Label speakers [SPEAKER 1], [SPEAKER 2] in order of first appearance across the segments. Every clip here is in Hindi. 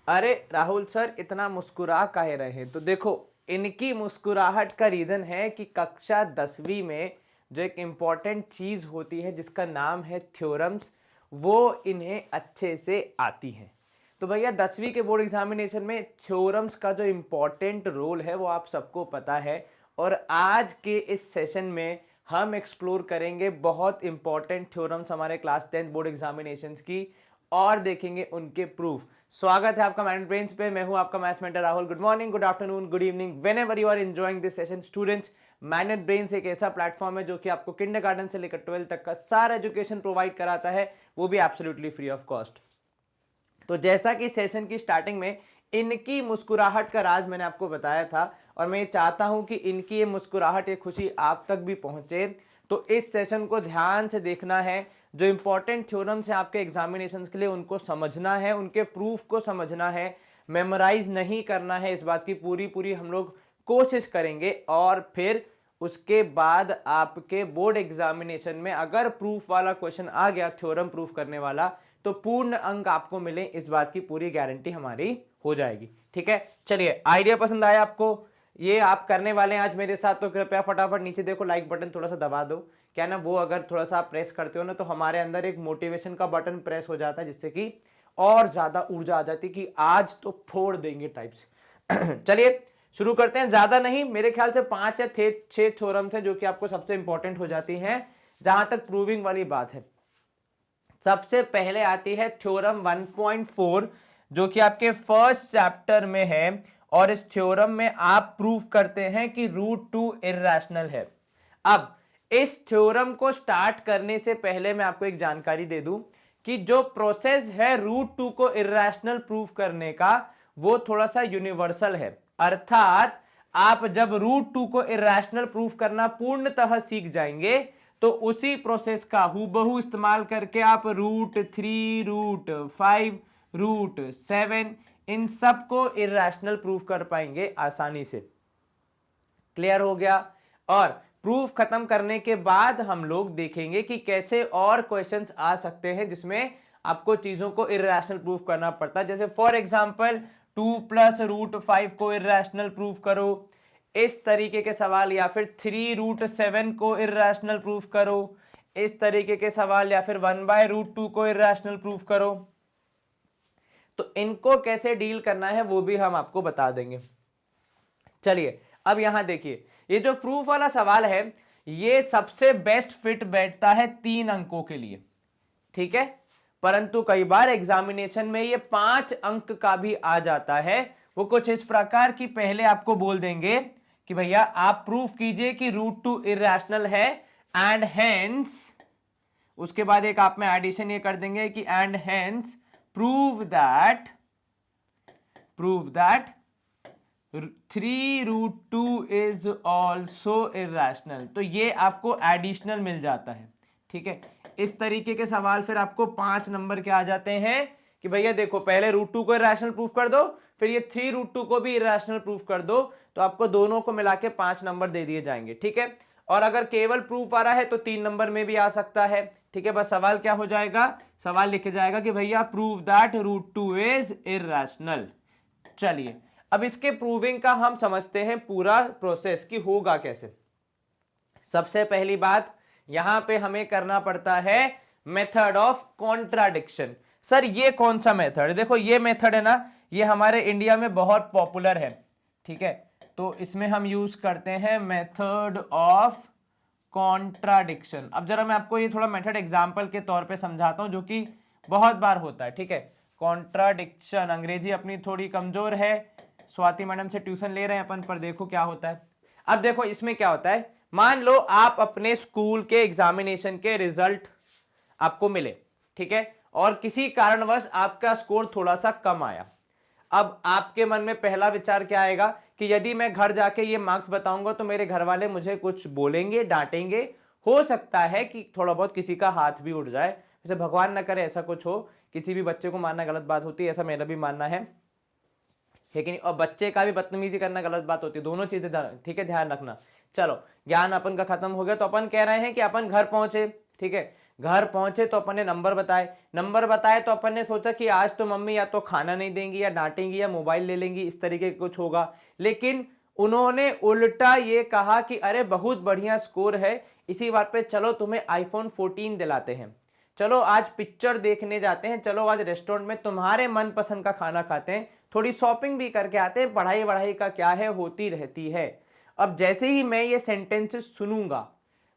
[SPEAKER 1] अरे राहुल सर, इतना मुस्कुरा काहे रहे हैं? तो देखो, इनकी मुस्कुराहट का रीजन है कि कक्षा 10वीं में जो एक इम्पॉर्टेंट चीज होती है जिसका नाम है थ्योरम्स, वो इन्हें अच्छे से आती है। तो भैया 10वीं के बोर्ड एग्जामिनेशन में थ्योरम्स का जो इम्पोर्टेंट रोल है वो आप सबको पता है। और आज के इस सेशन में हम एक्सप्लोर करेंगे बहुत इंपॉर्टेंट थ्योरम्स हमारे क्लास 10th बोर्ड एग्जामिनेशंस की, और देखेंगे उनके प्रूफ। स्वागत है आपका माइंड ब्रेन्स पे। मैं हूं आपका maths mentor Rahul. Good morning, good afternoon, good evening, whenever you are enjoying this session students. Mind Brains एक ऐसा प्लेटफॉर्म है जो कि आपको किंडरगार्टन से लेकर 12th तक का सारा एजुकेशन प्रोवाइड कराता है, वो भी एब्सोल्युटली फ्री ऑफ कॉस्ट। तो जैसा कि सेशन की स्टार्टिंग में इनकी मुस्कुराहट का राज मैंने आपको बताया था, और मैं ये चाहता हूं कि इनकी ये मुस्कुराहट, ये खुशी आप तक भी पहुंचे। तो इस सेशन को ध्यान से देखना है। जो इंपॉर्टेंट थ्योरम्स हैं आपके एग्जामिनेशंस के लिए, उनको समझना है, उनके प्रूफ को समझना है, मेमोराइज नहीं करना है। इस बात की पूरी हम लोग कोशिश करेंगे। और फिर उसके बाद आपके बोर्ड एग्जामिनेशन में अगर प्रूफ वाला क्वेश्चन आ गया, थ्योरम प्रूफ करने वाला, तो पूर्ण अंक आपको मिले, इस बात की पूरी गारंटी हमारी हो जाएगी। ठीक है, चलिए, आइडिया पसंद आया आपको? ये आप करने वाले हैं आज मेरे साथ, तो कृपया फटाफट नीचे देखो लाइक बटन थोड़ा सा दबा दो। क्या ना, वो अगर थोड़ा सा आप प्रेस करते हो ना, तो हमारे अंदर एक मोटिवेशन का बटन प्रेस हो जाता है, जिससे कि और ज्यादा ऊर्जा आ जाती कि आज तो फोड़ देंगे टाइप्स। चलिए शुरू करते हैं। ज्यादा नहीं, मेरे ख्याल से 5 या 6 थ्योरम्स हैं जो कि आपको सबसे इंपॉर्टेंट हो जाती हैं जहां तक प्रूविंग वाली बात है। सबसे पहले आती है थ्योरम 1.4, जो कि आपके फर्स्ट चैप्टर में है। और इस थ्योरम में आप प्रूव करते हैं कि √2 इर्रेशनल है। अब इस थ्योरम को स्टार्ट करने से पहले मैं आपको एक जानकारी दे दूं कि जो प्रोसेस है √2 को इर्रेशनल प्रूव करने का, वो थोड़ा सा यूनिवर्सल है। अर्थात आप जब √2 को इर्रेशनल प्रूव करना पूर्णतः सीख जाएंगे, तो उसी प्रोसेस का हूबहू इस्तेमाल करके आप √3, √5, √7 इन सब को इर्रेशनल प्रूफ कर पाएंगे आसानी से। क्लियर हो गया? और प्रूफ खत्म करने के बाद हम लोग देखेंगे कि कैसे और क्वेश्चंस आ सकते हैं जिसमें आपको चीजों को इर्रेशनल प्रूफ करना पड़ता है। जैसे फॉर एग्जांपल 2 + √5 को इर्रेशनल प्रूफ करो, इस तरीके के सवाल, या फिर 3√7 को इर्रेशनल प्रूफ करो, इस तरीके के सवाल, या फिर 1/√2 को इर्रेशनल प्रूफ करो। तो इनको कैसे डील करना है वो भी हम आपको बता देंगे। चलिए, अब यहां देखिए, ये जो प्रूफ वाला सवाल है, ये सबसे बेस्ट फिट बैठता है 3 अंकों के लिए। ठीक है, परंतु कई बार एग्जामिनेशन में ये 5 अंक का भी आ जाता है। वो कुछ इस प्रकार की पहले आपको बोल देंगे कि भैया आप प्रूफ कीजिए कि √2 इर्रेशनल है, एंड हेंस, उसके बाद एक आप में एडिशन ये कर देंगे कि and hence prove that 3√2 is also irrational. तो ये आपको एडिशनल मिल जाता है। ठीक है, इस तरीके के सवाल फिर आपको 5 नंबर के आ जाते हैं कि भैया देखो, पहले √2 को इर्रेशनल प्रूफ कर दो, फिर ये 3√2 को भी इर्रेशनल प्रूफ कर दो, तो आपको दोनों को मिला के 5 नंबर दे दिए जाएंगे। ठीक है, और अगर केवल प्रूफ आ रहा है तो 3 नंबर में भी आ सकता है। ठीक है, बस सवाल क्या हो जाएगा, सवाल लिखे जाएगा कि भैया प्रूव दैट √2 इज इर्रेशनल। चलिए, अब इसके प्रूविंग का हम समझते हैं पूरा प्रोसेस कि होगा कैसे। सबसे पहली बात यहां पे हमें करना पड़ता है मेथड ऑफ कॉन्ट्राडिक्शन। सर ये कौन सा मेथड है? देखो ये मेथड है ना, ये हमारे इंडिया में बहुत पॉपुलर है। ठीक है, तो इसमें हम यूज करते हैं मेथड ऑफ कॉन्ट्राडिक्शन। अब जरा मैं आपको ये थोड़ा मेथड एग्जांपल के तौर पे समझाता हूं, जो कि बहुत बार होता है। ठीक है, कॉन्ट्राडिक्शन, अंग्रेजी अपनी थोड़ी कमजोर है, स्वाति मैडम से ट्यूशन ले रहे हैं अपन, पर देखो क्या होता है। अब देखो इसमें क्या होता है, मान लो आप अपने स्कूल के एग्जामिनेशन के रिजल्ट आपको मिले, ठीक है, और किसी कारणवश आपका स्कोर थोड़ा सा कम आया। अब आपके मन में पहला विचार क्या आएगा कि यदि मैं घर जाके ये मार्क्स बताऊंगा तो मेरे घर वाले मुझे कुछ बोलेंगे, डांटेंगे, हो सकता है कि थोड़ा बहुत किसी का हाथ भी उठ जाए। जैसे भगवान ना करे ऐसा कुछ हो, किसी भी बच्चे को मारना गलत बात होती है, ऐसा मेरा भी मानना है कि नहीं, और बच्चे का भी बदतमीजी करना गलत बात होती है, दोनों चीजें ध्यान रखना। चलो, ज्ञान अपन का खत्म हो गया, तो अपन कह रहे हैं कि अपन घर पहुंचे। ठीक है, घर पहुंचे तो अपन ने नंबर बताए तो अपन ने सोचा कि आज तो मम्मी या तो खाना नहीं देंगी या डांटेंगी या मोबाइल ले लेंगी, इस तरीके का कुछ होगा। लेकिन उन्होंने उल्टा ये कहा कि अरे बहुत बढ़िया स्कोर है, इसी बात पे चलो तुम्हें आईफोन 14 दिलाते हैं, चलो आज पिक्चर देखने जाते हैं, चलो आज रेस्टोरेंट में तुम्हारे मनपसंद का खाना खाते हैं, थोड़ी शॉपिंग भी करके आते हैं, पढ़ाई वढ़ाई का क्या है, होती रहती है। अब जैसे ही मैं ये सेंटेंसेस सुनूंगा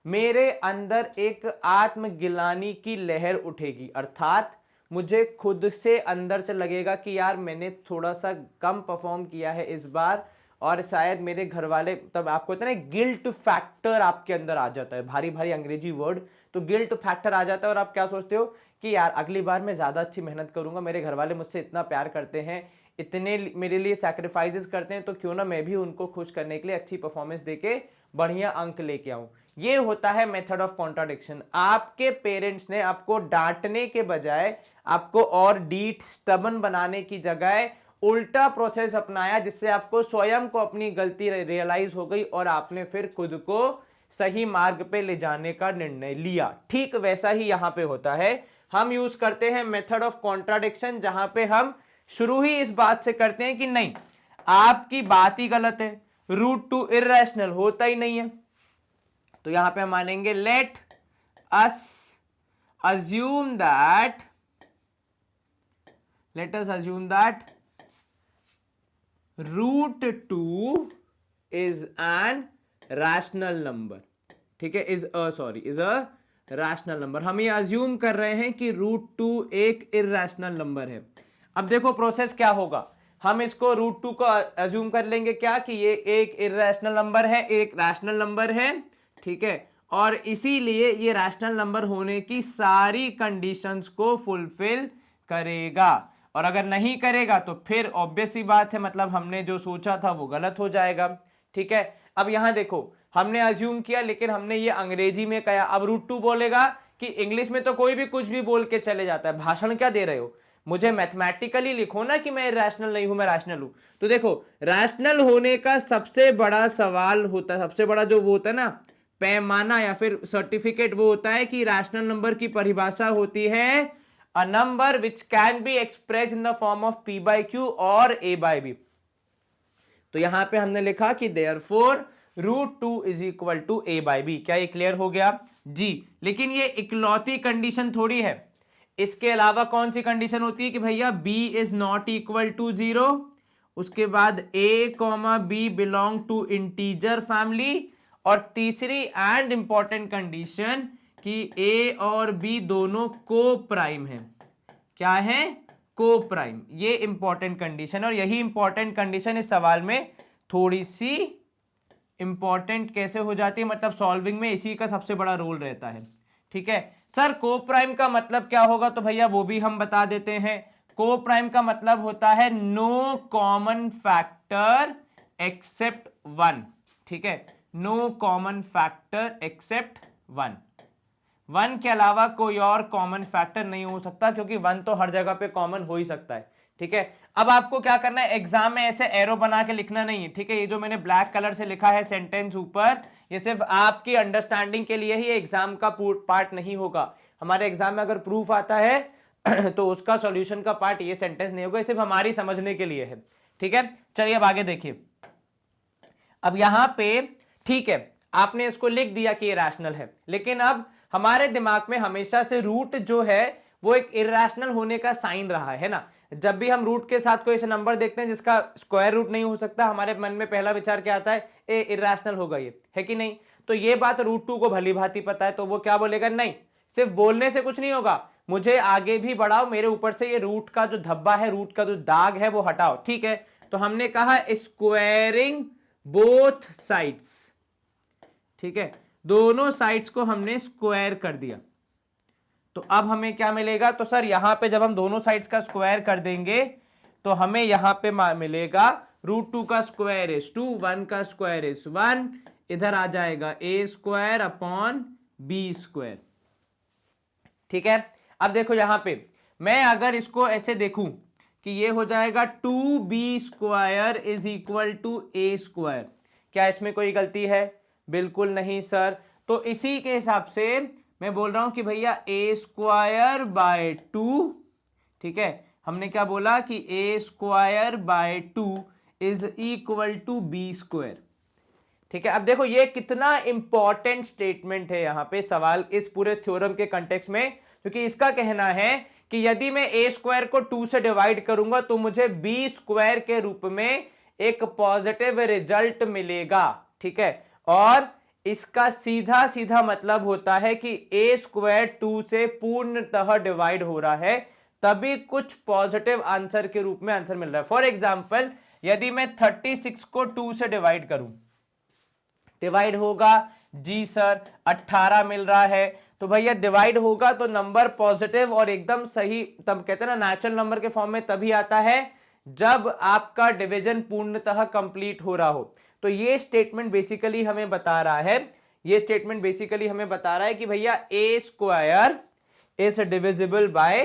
[SPEAKER 1] मेरे अंदर एक आत्मगिलानी की लहर उठेगी, अर्थात मुझे खुद से अंदर से लगेगा कि यार मैंने थोड़ा सा कम परफॉर्म किया है इस बार, और शायद मेरे घर वाले, तब आपको होता है ना गिल्ट फैक्टर आपके अंदर आ जाता है, भारी भारी अंग्रेजी वर्ड, तो गिल्ट फैक्टर आ जाता है और आप क्या सोचते हो कि यार अगली बार मैं ज़्यादा अच्छी मेहनत करूंगा, मेरे घर वाले मुझसे इतना प्यार करते हैं, इतने मेरे लिए सैक्रिफाइसेस करते हैं, तो क्यों ना मैं भी उनको खुश करने के लिए अच्छी परफॉर्मेंस देके बढ़िया अंक लेके आऊं। ये होता है मेथड ऑफ कॉन्ट्राडिक्शन। आपके पेरेंट्स ने आपको डांटने के बजाय आपको और डीठ स्टबन बनाने की जगह उल्टा प्रोसेस अपनाया, जिससे आपको स्वयं को अपनी गलती रियलाइज हो गई और आपने फिर खुद को सही मार्ग पे ले जाने का निर्णय लिया। ठीक वैसा ही यहां पे होता है। हम यूज करते हैं मेथड ऑफ कॉन्ट्राडिक्शन, जहां पे हम शुरू ही इस बात से करते हैं कि नहीं आपकी बात ही गलत है, रूट टू इर्रेशनल होता ही नहीं है, तो यहां पे हम मानेंगे let us assume that root two is an rational number. ठीक है, इज अ रैशनल नंबर। हम ये अज्यूम कर रहे हैं कि रूट टू एक इर्रेशनल नंबर है। अब देखो प्रोसेस क्या होगा, हम इसको रूट टू को अज्यूम कर लेंगे क्या कि ये एक इर्रेशनल नंबर है, एक रैशनल नंबर है, ठीक है, और इसीलिए ये रैशनल नंबर होने की सारी कंडीशंस को फुलफिल करेगा, और अगर नहीं करेगा तो फिर ऑब्वियस सी बात है, मतलब हमने जो सोचा था वो गलत हो जाएगा। ठीक है, अब यहां देखो हमने अज्यूम किया, लेकिन हमने ये अंग्रेजी में कहा। अब रूट टू बोलेगा कि इंग्लिश में तो कोई भी कुछ भी बोल के चले जाता है, भाषण क्या दे रहे हो, मुझे मैथमेटिकली लिखो ना कि मैं रैशनल नहीं हूं, मैं रैशनल हूं। तो देखो रैशनल होने का सबसे बड़ा सवाल होता है, सबसे बड़ा जो वो होता है ना पैमाना या फिर सर्टिफिकेट, वो होता है कि रैशनल नंबर की परिभाषा होती है a number which can be express in the form of p by q और a by b। तो यहां पे हमने लिखा कि therefore root two is equal to a by b। क्या ये क्लियर हो गया जी? लेकिन ये इकलौती कंडीशन थोड़ी है, इसके अलावा कौन सी कंडीशन होती है कि भैया b is not equal to 0, उसके बाद a comma b belong to integer family, और तीसरी एंड इंपॉर्टेंट कंडीशन कि a और b दोनों को प्राइम है। क्या है? को प्राइम। ये इंपॉर्टेंट कंडीशन, और यही इंपॉर्टेंट कंडीशन इस सवाल में थोड़ी सी इंपॉर्टेंट कैसे हो जाती है, मतलब सॉल्विंग में इसी का सबसे बड़ा रोल रहता है। ठीक है सर, को प्राइम का मतलब क्या होगा, तो भैया वो भी हम बता देते हैं। को प्राइम का मतलब होता है no common factor except one. ठीक है, no common factor except one. One के अलावा कोई और कॉमन फैक्टर नहीं हो सकता, क्योंकि वन तो हर जगह पे कॉमन हो ही सकता है। ठीक है, अब आपको क्या करना है, एग्जाम में ऐसे एरो बना के लिखना नहीं है। ठीक है, ये जो मैंने ब्लैक कलर से लिखा है सेंटेंस ऊपर, ये सिर्फ आपकी अंडरस्टैंडिंग के लिए ही, एग्जाम का पार्ट नहीं होगा। हमारे एग्जाम में अगर प्रूफ आता है तो उसका सॉल्यूशन का पार्ट ये सेंटेंस नहीं होगा, सिर्फ हमारी समझने के लिए है। ठीक है, चलिए अब आगे देखिए। अब यहां पे ठीक है आपने इसको लिख दिया कि ये रैशनल है, लेकिन अब हमारे दिमाग में हमेशा से रूट जो है वो एक इरैशनल होने का साइन रहा है ना। जब भी हम रूट के साथ कोई ऐसा नंबर देखते हैं जिसका स्क्वायर रूट नहीं हो सकता, हमारे मन में पहला विचार क्या आता है, ए इरैशनल होगा ये, है कि नहीं? तो ये बात रूट टू को भली भांति पता है, तो वो क्या बोलेगा, नहीं सिर्फ बोलने से कुछ नहीं होगा, मुझे आगे भी बढ़ाओ, मेरे ऊपर से ये रूट का जो धब्बा है, रूट का जो दाग है वो हटाओ। ठीक है, तो हमने कहा स्क्वायरिंग बोथ साइड्स। ठीक है, दोनों साइड्स को हमने स्क्वायर कर दिया, तो अब हमें क्या मिलेगा, तो सर यहां पे जब हम दोनों साइड्स का स्क्वायर कर देंगे तो हमें यहां पे मिलेगा रूट टू का स्क्वायर इज 2, 1 का स्क्वायर इज 1, इधर आ जाएगा ए स्क्वायर अपॉन बी स्क्वायर। ठीक है, अब देखो यहां पे मैं अगर इसको ऐसे देखूं कि ये हो जाएगा 2b square is equal to A square, क्या इसमें कोई गलती है? बिल्कुल नहीं सर। तो इसी के हिसाब से मैं बोल रहा हूं कि भैया ए स्क्वायर बाय 2, ठीक है, हमने क्या बोला कि a square by 2 is equal to b square, ठीक है। अब देखो ये कितना इंपॉर्टेंट स्टेटमेंट है यहां पे सवाल इस पूरे थ्योरम के कंटेक्स्ट में, क्योंकि इसका कहना है कि यदि मैं ए स्क्वायर को 2 से डिवाइड करूंगा तो मुझे बी स्क्वायर के रूप में एक पॉजिटिव रिजल्ट मिलेगा, ठीक है। और इसका सीधा सीधा मतलब होता है कि ए स्क्वायर 2 से पूर्णतः डिवाइड हो रहा है, तभी कुछ पॉजिटिव आंसर के रूप में आंसर मिल रहा है। फॉर एग्जाम्पल यदि मैं 36 को 2 से डिवाइड करूं, डिवाइड होगा जी सर 18 मिल रहा है, तो भैया डिवाइड होगा तो नंबर पॉजिटिव और एकदम सही, तब कहते हैं ना नेचुरल नंबर के फॉर्म में तभी आता है जब आपका डिवीजन पूर्णतः कंप्लीट हो रहा हो। तो ये स्टेटमेंट बेसिकली हमें बता रहा है, ये स्टेटमेंट बेसिकली हमें बता रहा है कि भैया a square is divisible by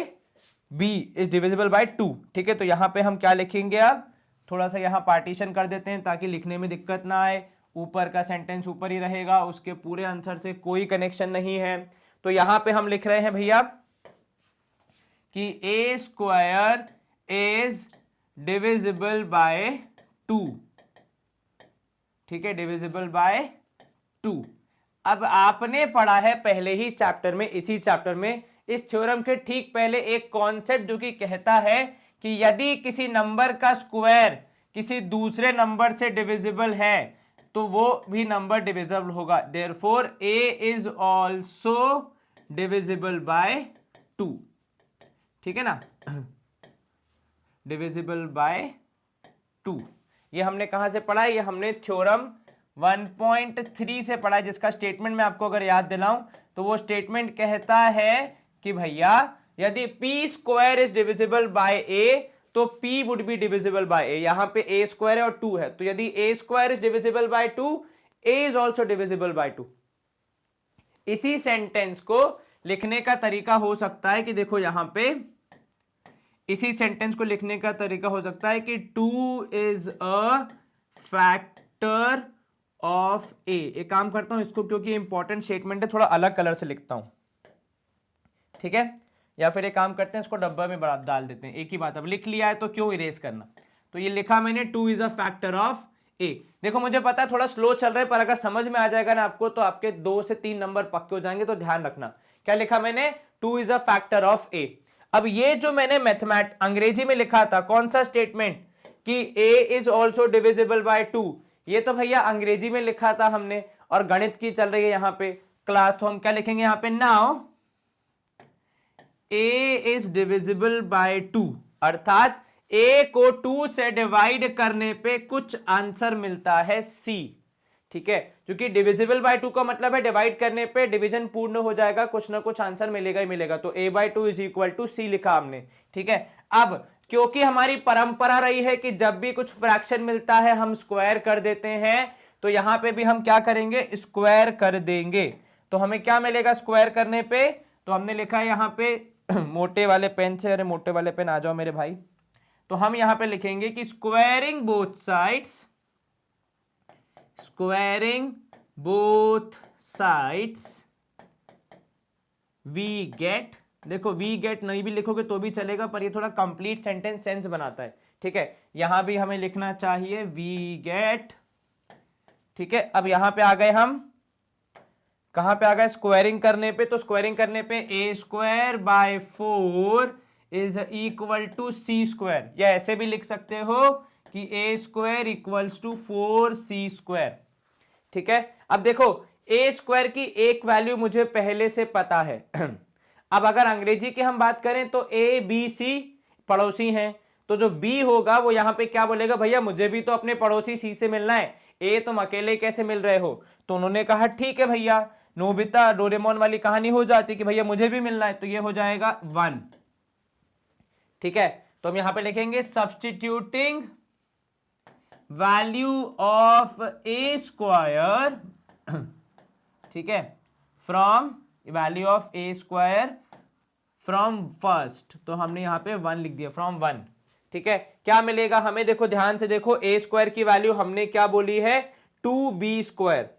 [SPEAKER 1] b is divisible by 2, ठीक है। तो यहां पे हम क्या लिखेंगे, अब थोड़ा सा यहां पार्टीशन कर देते हैं ताकि लिखने में दिक्कत ना आए। ऊपर का सेंटेंस ऊपर ही रहेगा, उसके पूरे आंसर से कोई कनेक्शन नहीं है। तो यहां पे हम लिख रहे हैं भैया कि a square is divisible by 2, ठीक है, डिविजिबल बाय 2। अब आपने पढ़ा है पहले ही चैप्टर में, इसी चैप्टर में इस थ्योरम के ठीक पहले एक कॉन्सेप्ट जो कि कहता है कि यदि किसी नंबर का स्क्वायर किसी दूसरे नंबर से डिविजिबल है तो वो भी नंबर डिविजिबल होगा। Therefore A is also divisible by 2, ठीक है ना, डिविजिबल बाय 2। ये हमने कहां से पढ़ा है, ये हमने थ्योरम 1.3 से पढ़ा है, जिसका स्टेटमेंट मैं आपको अगर याद दिलाऊं तो वो स्टेटमेंट कहता है कि भैया यदि p square is divisible bye a तो p would be divisible by a। यहां पे a स्क्वायर है और 2 है, तो यदि a square is divisible by 2, a is also divisible by 2। इसी सेंटेंस को लिखने का तरीका हो सकता है कि देखो यहां पे इसी सेंटेंस को लिखने का तरीका हो सकता है कि 2 इज अ फैक्टर ऑफ ए। एक काम करता हूं इसको, क्योंकि इंपॉर्टेंट स्टेटमेंट है, थोड़ा अलग कलर से लिखता हूं, ठीक है। या फिर एक काम करते हैं इसको डब्बा में डाल देते हैं, एक ही बात। अब लिख लिया है तो क्यों इरेज करना। तो ये लिखा मैंने 2 इज अ फैक्टर ऑफ ए। देखो मुझे पता है थोड़ा स्लो चल रहा है, पर अगर समझ में आ जाएगा ना आपको तो आपके 2 से 3 नंबर पक्के हो जाएंगे। तो ध्यान रखना क्या लिखा मैंने, 2 इज अ फैक्टर ऑफ ए। अब ये जो मैंने अंग्रेजी में लिखा था कौन सा स्टेटमेंट कि a is also divisible by 2, ये तो भैया अंग्रेजी में लिखा था हमने, और गणित की चल रही है यहाँ पे क्लास, तो हम क्या लिखेंगे यहाँ पे, now a is divisible by 2, अर्थात a को 2 से डिवाइड करने पे कुछ आंसर मिलता है c, ठीक है। क्योंकि डिविजिबल बाय 2 का मतलब है डिवाइड करने पे डिवीजन पूर्ण हो जाएगा, कुछ ना कुछ आंसर मिलेगा ही मिलेगा। तो a by 2 is equal to c लिखा हमने, ठीक है। अब क्योंकि हमारी परंपरा रही है कि जब भी कुछ फ्रैक्शन मिलता है हम स्क्वायर कर देते हैं, तो यहां पे भी हम क्या करेंगे, स्क्वायर कर देंगे। तो हमें क्या मिलेगा स्क्वायर करने पे, तो हमने लिखा है यहां पे मोटे वाले पेन से, अरे मोटे वाले पेन आ जाओ मेरे भाई। तो हम यहां पे लिखेंगे कि squaring both sides, squaring both sides we get, देखो वी गेट नहीं भी लिखोगे तो भी चलेगा, पर ये थोड़ा कंप्लीट सेंटेंस सेंस बनाता है, ठीक है। यहां भी हमें लिखना चाहिए वी गेट, ठीक है। अब यहां पे आ गए हम, कहां पे आ गए, स्क्वायरिंग करने पे। तो स्क्वायरिंग करने पे a square by 4 is equal to c square, या ऐसे भी लिख सकते हो कि a square equals to 4c square, ठीक है। अब देखो ए स्क्वायर की एक वैल्यू मुझे पहले से पता है अब अगर अंग्रेजी की हम बात करें तो ए बी सी पड़ोसी हैं, तो जो बी होगा वो यहां पे क्या बोलेगा, भैया मुझे भी तो अपने पड़ोसी सी से मिलना है, ए तुम अकेले कैसे मिल रहे हो। तो उन्होंने कहा ठीक है भैया, नोबिता डोरेमोन वाली कहानी हो जाती कि भैया मुझे भी मिलना है, तो ये हो जाएगा 1, ठीक है। तो हम यहां पे लिखेंगे substituting value of A square, ठीक है, from value of A square from first, तो हमने यहां पे 1 लिख दिया, फ्रॉम 1, ठीक है। क्या मिलेगा हमें, देखो ध्यान से देखो, ए स्क्वायर की वैल्यू हमने क्या बोली है 2b स्क्वायर,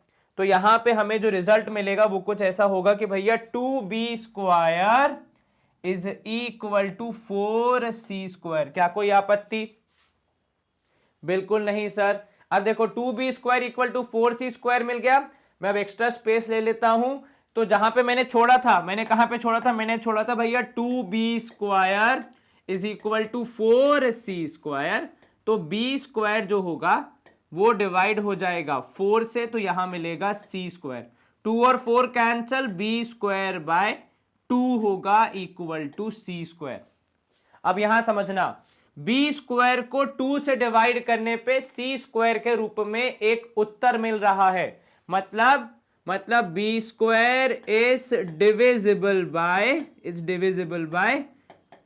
[SPEAKER 1] तो यहां पे हमें जो रिजल्ट मिलेगा वो कुछ ऐसा होगा कि भैया 2b² is equal to 4c²। क्या कोई आपत्ति? बिल्कुल नहीं सर। अब देखो 2b² इक्वल टू 4c² मिल गया। मैं अब एक्स्ट्रा स्पेस ले लेता हूं, तो जहां पे मैंने छोड़ा था, मैंने कहां पे छोड़ा था? मैंने छोड़ा था भैया 2b² is equal to 4c²। तो b² जो होगा वो डिवाइड हो जाएगा 4 से, तो यहां मिलेगा c²। 2 और 4 कैंसल, b²/2 होगा इक्वल टू c²। अब यहां समझना, b² को 2 से डिवाइड करने पे c² के रूप में एक उत्तर मिल रहा है। मतलब b² is divisible by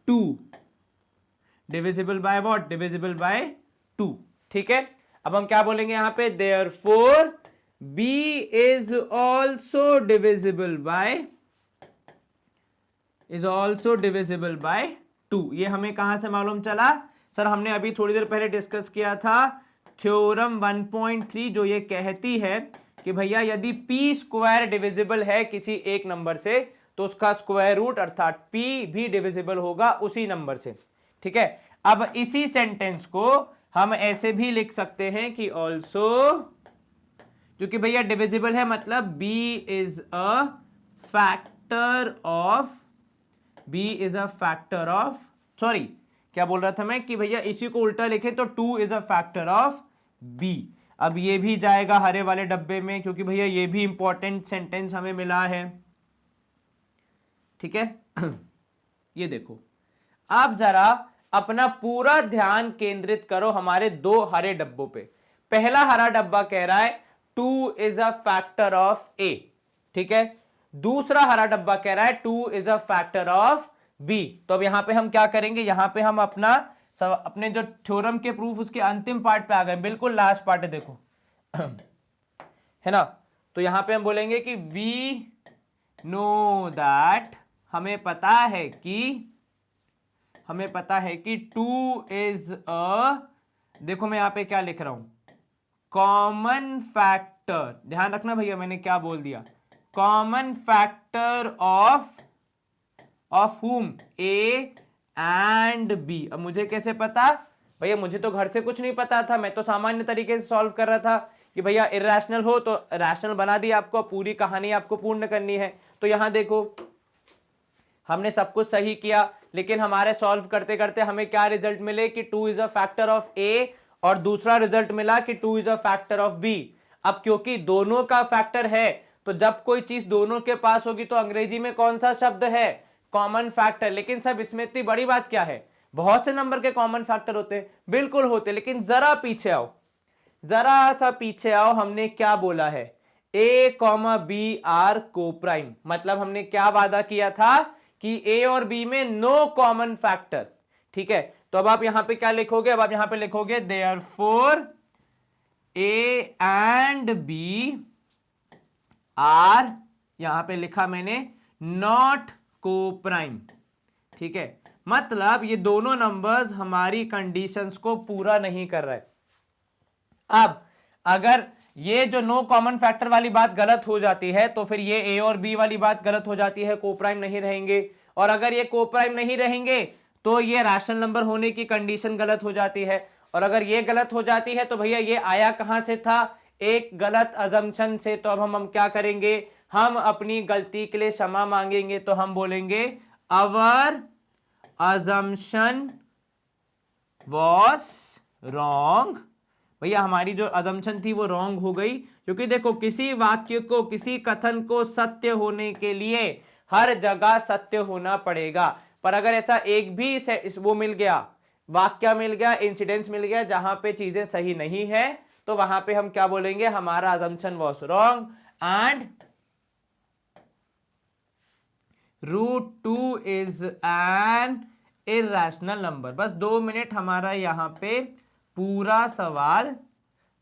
[SPEAKER 1] 2। Divisible by what? Divisible by 2। ठीक है, अब हम क्या बोलेंगे यहां पे? Therefore b is also divisible by 2। ये हमें कहां से मालूम चला? सर हमने अभी थोड़ी देर पहले डिस्कस किया था थ्योरम 1.3, जो ये कहती है कि भैया यदि p² डिविजिबल है किसी एक नंबर से तो उसका स्क्वायर रूट अर्थात p भी डिविजिबल होगा उसी नंबर से। ठीक है, अब इसी सेंटेंस को हम ऐसे भी लिख सकते हैं कि ऑल्सो, क्योंकि भैया डिविजिबल है मतलब b is a factor of sorry क्या बोल रहा था मैं कि भैया इसी को उल्टा लिखे तो 2 is a factor of b। अब ये भी जाएगा हरे वाले डब्बे में, क्योंकि भैया ये भी इंपॉर्टेंट सेंटेंस हमें मिला है। ठीक है ये देखो, आप जरा अपना पूरा ध्यान केंद्रित करो हमारे दो हरे डब्बों पे। पहला हरा डब्बा कह रहा है 2 is a factor of a। ठीक है, दूसरा हरा डब्बा कह रहा है 2 is a factor of b। तो अब यहां पे हम क्या करेंगे? यहां पे हम अपने जो थ्योरम के प्रूफ उसके अंतिम पार्ट पे आ गए, बिल्कुल लास्ट पार्ट है देखो है ना। तो यहां पे हम बोलेंगे कि वी नो दैट, हमें पता है कि 2 इज अ, देखो मैं यहां पे क्या लिख रहा हूं, कॉमन फैक्टर। ध्यान रखना भैया मैंने क्या बोल दिया, common factor of whom? A and B। अब मुझे कैसे पता? भैया मुझे तो घर से कुछ नहीं पता था, मैं तो सामान्य तरीके से सॉल्व कर रहा था कि भैया इरेशनल हो तो रैशनल बना दिया, आपको पूरी कहानी आपको पूर्ण करनी है। तो यहां देखो हमने सब कुछ सही किया, लेकिन हमारे सॉल्व करते करते हमें क्या रिजल्ट मिले कि 2 is a factor of A, और दूसरा रिजल्ट मिला कि 2 is a factor of B। अब क्योंकि दोनों का फैक्टर है, तो जब कोई चीज दोनों के पास होगी तो अंग्रेजी में कौन सा शब्द है? Common factor. लेकिन सब इसमें इतनी बड़ी बात क्या है, बहुत से नंबर के कॉमन फैक्टर होते हैं, बिल्कुल होते, लेकिन जरा सा पीछे आओ, हमने क्या बोला है? A, B आर को प्राइम। मतलब हमने क्या वादा किया था कि A और B में नो कॉमन फैक्टर। ठीक है, तो अब आप यहां पे क्या लिखोगे? अब आप यहां पे लिखोगे therefore A and B are, यहां पे लिखा मैंने नॉट को प्राइम। ठीक है, मतलब ये दोनों नंबर्स हमारी कंडीशंस को पूरा नहीं कर रहे। अब अगर ये जो नो कॉमन फैक्टर वाली बात गलत हो जाती है तो फिर ये A और B वाली बात गलत हो जाती है, कोप्राइम नहीं रहेंगे। और अगर ये कोप्राइम नहीं रहेंगे तो ये रैशनल नंबर होने की कंडीशन गलत हो जाती है। और अगर ये गलत हो जाती है तो भैया ये आया कहां से था? एक गलत अजम्पशन से। तो अब हम क्या करेंगे? हम अपनी गलती के लिए क्षमा मांगेंगे, तो हम बोलेंगे अवर अजम्पशन वॉज रॉन्ग। भैया हमारी जो अजम्पशन थी वो रॉन्ग हो गई, क्योंकि देखो किसी वाक्य को, किसी कथन को सत्य होने के लिए हर जगह सत्य होना पड़ेगा। पर अगर ऐसा एक भी वो मिल गया, वाक्य मिल गया, इंसिडेंस मिल गया जहां पे चीजें सही नहीं है, तो वहां पे हम क्या बोलेंगे? हमारा assumption was wrong and √2 is an irrational number. बस 2 मिनट, हमारा यहां पे पूरा सवाल,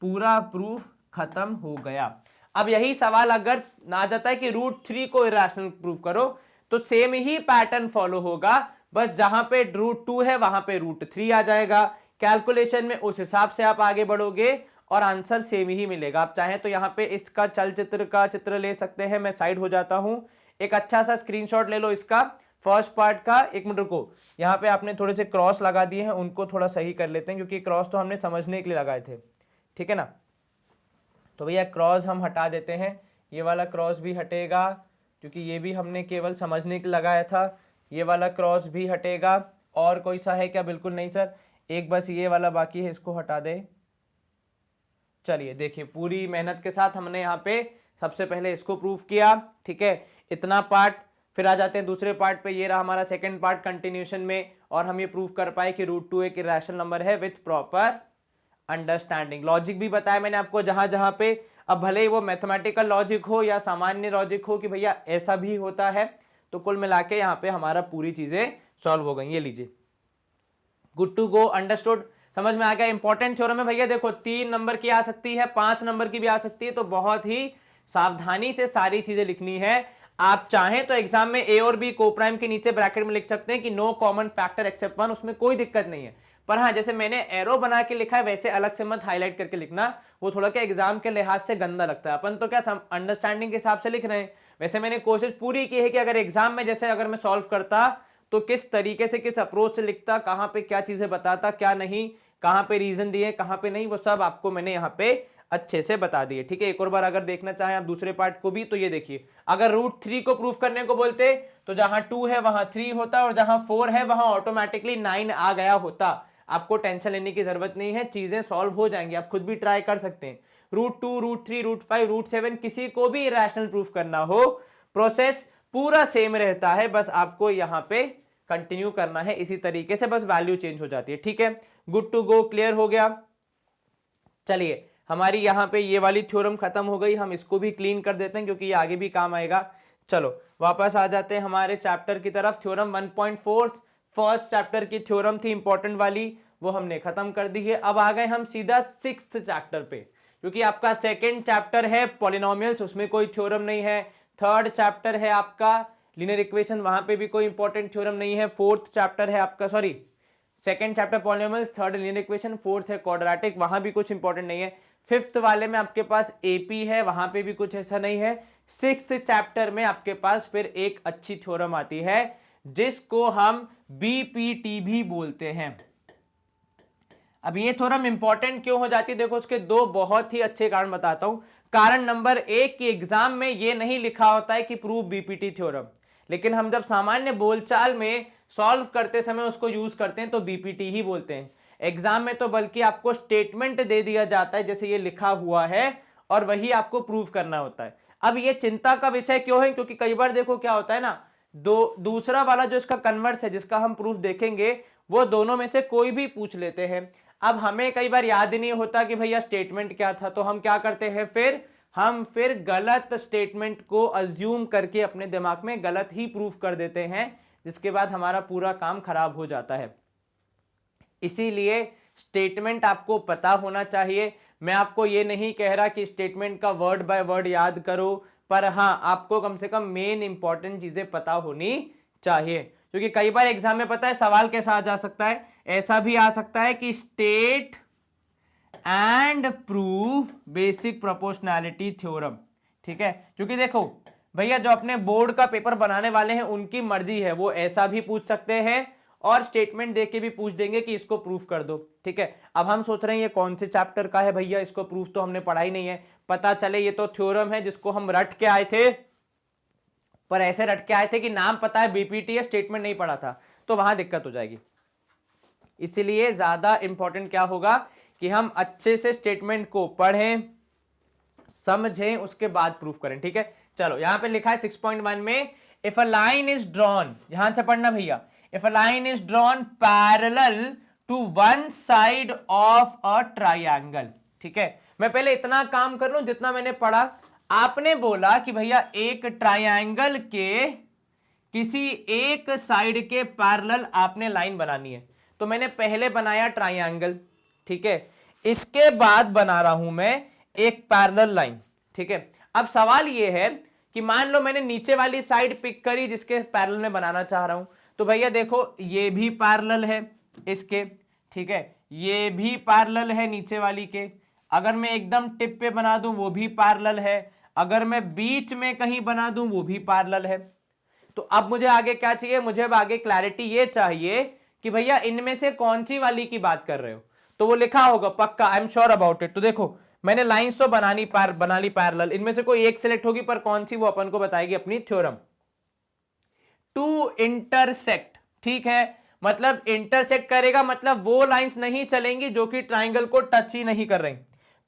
[SPEAKER 1] पूरा प्रूफ खत्म हो गया। अब यही सवाल अगर ना जाता है कि √3 को इरेशनल प्रूफ करो, तो सेम ही पैटर्न फॉलो होगा, बस जहां पे √2 है वहां पे √3 आ जाएगा कैलकुलेशन में। उस हिसाब से आप आगे बढ़ोगे और आंसर सेम ही मिलेगा। आप चाहें तो यहाँ पे इसका चलचित्र का चित्र ले सकते हैं। मैं साइड हो जाता हूं, एक अच्छा सा स्क्रीनशॉट ले लो इसका फर्स्ट पार्ट का। एक मिनट को, यहाँ पे आपने थोड़े से क्रॉस लगा दिए हैं, उनको थोड़ा सही कर लेते हैं क्योंकि क्रॉस तो हमने समझने के लिए लगाए थे, ठीक है ना। तो भैया क्रॉस हम हटा देते हैं, ये वाला क्रॉस भी हटेगा क्योंकि ये भी हमने केवल समझने के लिए लगाया था। ये वाला क्रॉस भी हटेगा। और कोई सा है क्या? बिल्कुल नहीं सर, एक बस ये वाला बाकी है, इसको हटा दे। चलिए देखिए, पूरी मेहनत के साथ हमने यहाँ पे सबसे पहले इसको प्रूफ किया, ठीक है, इतना पार्ट। फिर आ जाते हैं दूसरे पार्ट पे, ये रहा हमारा सेकंड पार्ट कंटिन्यूशन में, और हम ये प्रूफ कर पाए कि √2 एक इरेशनल नंबर है विथ प्रॉपर अंडरस्टैंडिंग। लॉजिक भी बताया मैंने आपको जहां जहां पे, अब भले ही वो मैथमेटिकल लॉजिक हो या सामान्य लॉजिक हो कि भैया ऐसा भी होता है, तो कुल मिला के यहाँ पे हमारा पूरी चीजें सॉल्व हो गई। ये लीजिए, गुड टू गो, अंडरस्टूड, समझ में आ गया। इंपॉर्टेंट थ्योरम है भैया, देखो 3 नंबर की आ सकती है, 5 नंबर की भी आ सकती है, तो बहुत ही सावधानी से सारी चीजें लिखनी है। आप चाहें तो एग्जाम में ए और बी को प्राइम के नीचे ब्रैकेट में लिख सकते हैं कि नो कॉमन फैक्टर एक्सेप्ट 1, उसमें कोई दिक्कत नहीं है। पर हाँ, जैसे मैंने एरो बना के लिखा है वैसे अलग से मत हाईलाइट करके लिखना, वो थोड़ा क्या एग्जाम के लिहाज से गंदा लगता है। अपन तो क्या अंडरस्टैंडिंग के हिसाब से लिख रहे हैं। वैसे मैंने कोशिश पूरी की है कि अगर एग्जाम में जैसे अगर मैं सॉल्व करता तो किस तरीके से, किस अप्रोच से लिखता, कहां पे क्या चीजें बताता, क्या नहीं, कहां पे रीजन दिए, कहां पे नहीं, वो सब आपको मैंने यहाँ पे अच्छे से बता दिए, ठीक है। एक और बार अगर देखना चाहें आप दूसरे पार्ट को भी, तो ये देखिए, अगर √3 को प्रूफ करने को बोलते तो जहां 2 है वहां 3 होता, और जहां 4 है वहां ऑटोमेटिकली 9 आ गया होता। आपको टेंशन लेने की जरूरत नहीं है, चीजें सॉल्व हो जाएंगी, आप खुद भी ट्राई कर सकते हैं। √2, √3, √5, √7 किसी को भी इरेशनल प्रूफ करना हो, प्रोसेस पूरा सेम रहता है, बस आपको यहाँ पे कंटिन्यू करना है इसी तरीके से, बस वैल्यू चेंज हो जाती है, ठीक है। गुड टू गो, क्लियर हो गया। चलिए, हमारी यहाँ पे ये वाली थ्योरम खत्म हो गई, हम इसको भी क्लीन कर देते हैं क्योंकि ये आगे भी काम आएगा। चलो वापस आ जाते हैं हमारे चैप्टर की तरफ। थ्योरम 1.4 फर्स्ट चैप्टर की थ्योरम थी इंपॉर्टेंट वाली, वो हमने खत्म कर दी है। अब आ गए हम सीधा 6th चैप्टर पे, क्योंकि आपका सेकेंड चैप्टर है पॉलिनोमियल्स, उसमें कोई थ्योरम नहीं है। थर्ड चैप्टर है आपका लीनियर इक्वेशन, वहां पे भी कोई इंपॉर्टेंट थ्योरम नहीं है। फोर्थ चैप्टर है आपका, sorry, second chapter polynomials, third linear equation, fourth है क्वाड्रेटिक, वहां भी कुछ इंपॉर्टेंट नहीं है। फिफ्थ वाले में आपके पास एपी है, वहां पे भी कुछ ऐसा नहीं है। 6th चैप्टर में आपके पास फिर एक अच्छी थ्योरम आती है जिसको हम बीपीटी भी बोलते हैं। अब ये थ्योरम इंपॉर्टेंट क्यों हो जाती है, देखो उसके 2 बहुत ही अच्छे कारण बताता हूं। कारण नंबर 1 कि एग्जाम में ये नहीं लिखा होता है कि प्रूव बीपीटी थ्योरम, लेकिन हम जब सामान्य बोलचाल में सॉल्व करते समय उसको यूज करते हैं तो बीपीटी ही बोलते हैं। एग्जाम में तो बल्कि आपको स्टेटमेंट दे दिया जाता है जैसे ये लिखा हुआ है, और वही आपको प्रूव करना होता है। अब ये चिंता का विषय क्यों है, क्योंकि कई बार देखो क्या होता है ना, दूसरा वाला जो इसका कन्वर्स है जिसका हम प्रूफ देखेंगे, वो दोनों में से कोई भी पूछ लेते हैं। अब हमें कई बार याद नहीं होता कि भैया स्टेटमेंट क्या था, तो हम क्या करते हैं, हम फिर गलत स्टेटमेंट को अज्यूम करके अपने दिमाग में गलत ही प्रूफ कर देते हैं, जिसके बाद हमारा पूरा काम खराब हो जाता है। इसीलिए स्टेटमेंट आपको पता होना चाहिए। मैं आपको ये नहीं कह रहा कि स्टेटमेंट का वर्ड बाय वर्ड याद करो, पर हाँ आपको कम से कम मेन इंपॉर्टेंट चीजें पता होनी चाहिए, क्योंकि कई बार एग्जाम में पता है सवाल कैसा आ जा सकता है, ऐसा भी आ सकता है कि state and prove basic proportionality theorem, ठीक है। क्योंकि देखो भैया, जो अपने बोर्ड का पेपर बनाने वाले हैं उनकी मर्जी है, वो ऐसा भी पूछ सकते हैं और स्टेटमेंट देके भी पूछ देंगे कि इसको प्रूफ कर दो, ठीक है। अब हम सोच रहे हैं ये कौन से चैप्टर का है भैया, इसको प्रूफ तो हमने पढ़ा ही नहीं है, पता चले ये तो थ्योरम है जिसको हम रट के आए थे, पर ऐसे रट के आए थे कि नाम पता है बीपीटी है, स्टेटमेंट नहीं पढ़ा था, तो वहां दिक्कत हो जाएगी। इसलिए ज्यादा इंपॉर्टेंट क्या होगा कि हम अच्छे से स्टेटमेंट को पढ़ें, समझें, उसके बाद प्रूफ करें, ठीक है। चलो यहां पे लिखा है 6.1 में, if a line is drawn, यहां से पढ़ना भैया, if a line is drawn parallel to one side of a triangle, ठीक है। मैं पहले इतना काम कर लूं जितना मैंने पढ़ा। आपने बोला कि भैया एक ट्राइंगल के किसी एक साइड के पैरेलल आपने लाइन बनानी है, तो मैंने पहले बनाया ट्राइंगल, ठीक है, इसके बाद बना रहा हूं मैं एक पैरेलल लाइन, ठीक है। अब सवाल यह है कि मान लो मैंने नीचे वाली साइड पिक करी जिसके पैरेलल में बनाना चाह रहा हूं, तो भैया देखो ये भी पैरेलल है इसके, ठीक है, ये भी पैरेलल है नीचे वाली के। अगर मैं एकदम टिप पे बना दूं वो भी पैरेलल है, अगर मैं बीच में कहीं बना दूं वो भी पैरेलल है। तो अब मुझे आगे क्या चाहिए, मुझे अब आगे क्लैरिटी ये चाहिए कि भैया इनमें से कौन सी वाली की बात कर रहे हो। तो वो लिखा होगा पक्का, I am sure about it. तो देखो मैंने लाइंस तो बना ली पैरेलल, इनमें से कोई एक सिलेक्ट होगी, पर कौन सी वो अपन को बताएगी अपनी थ्योरम। टू इंटरसेक्ट, ठीक है, मतलब इंटरसेक्ट करेगा, मतलब वो लाइंस नहीं चलेंगी जो कि ट्राइंगल को टच ही नहीं कर रही।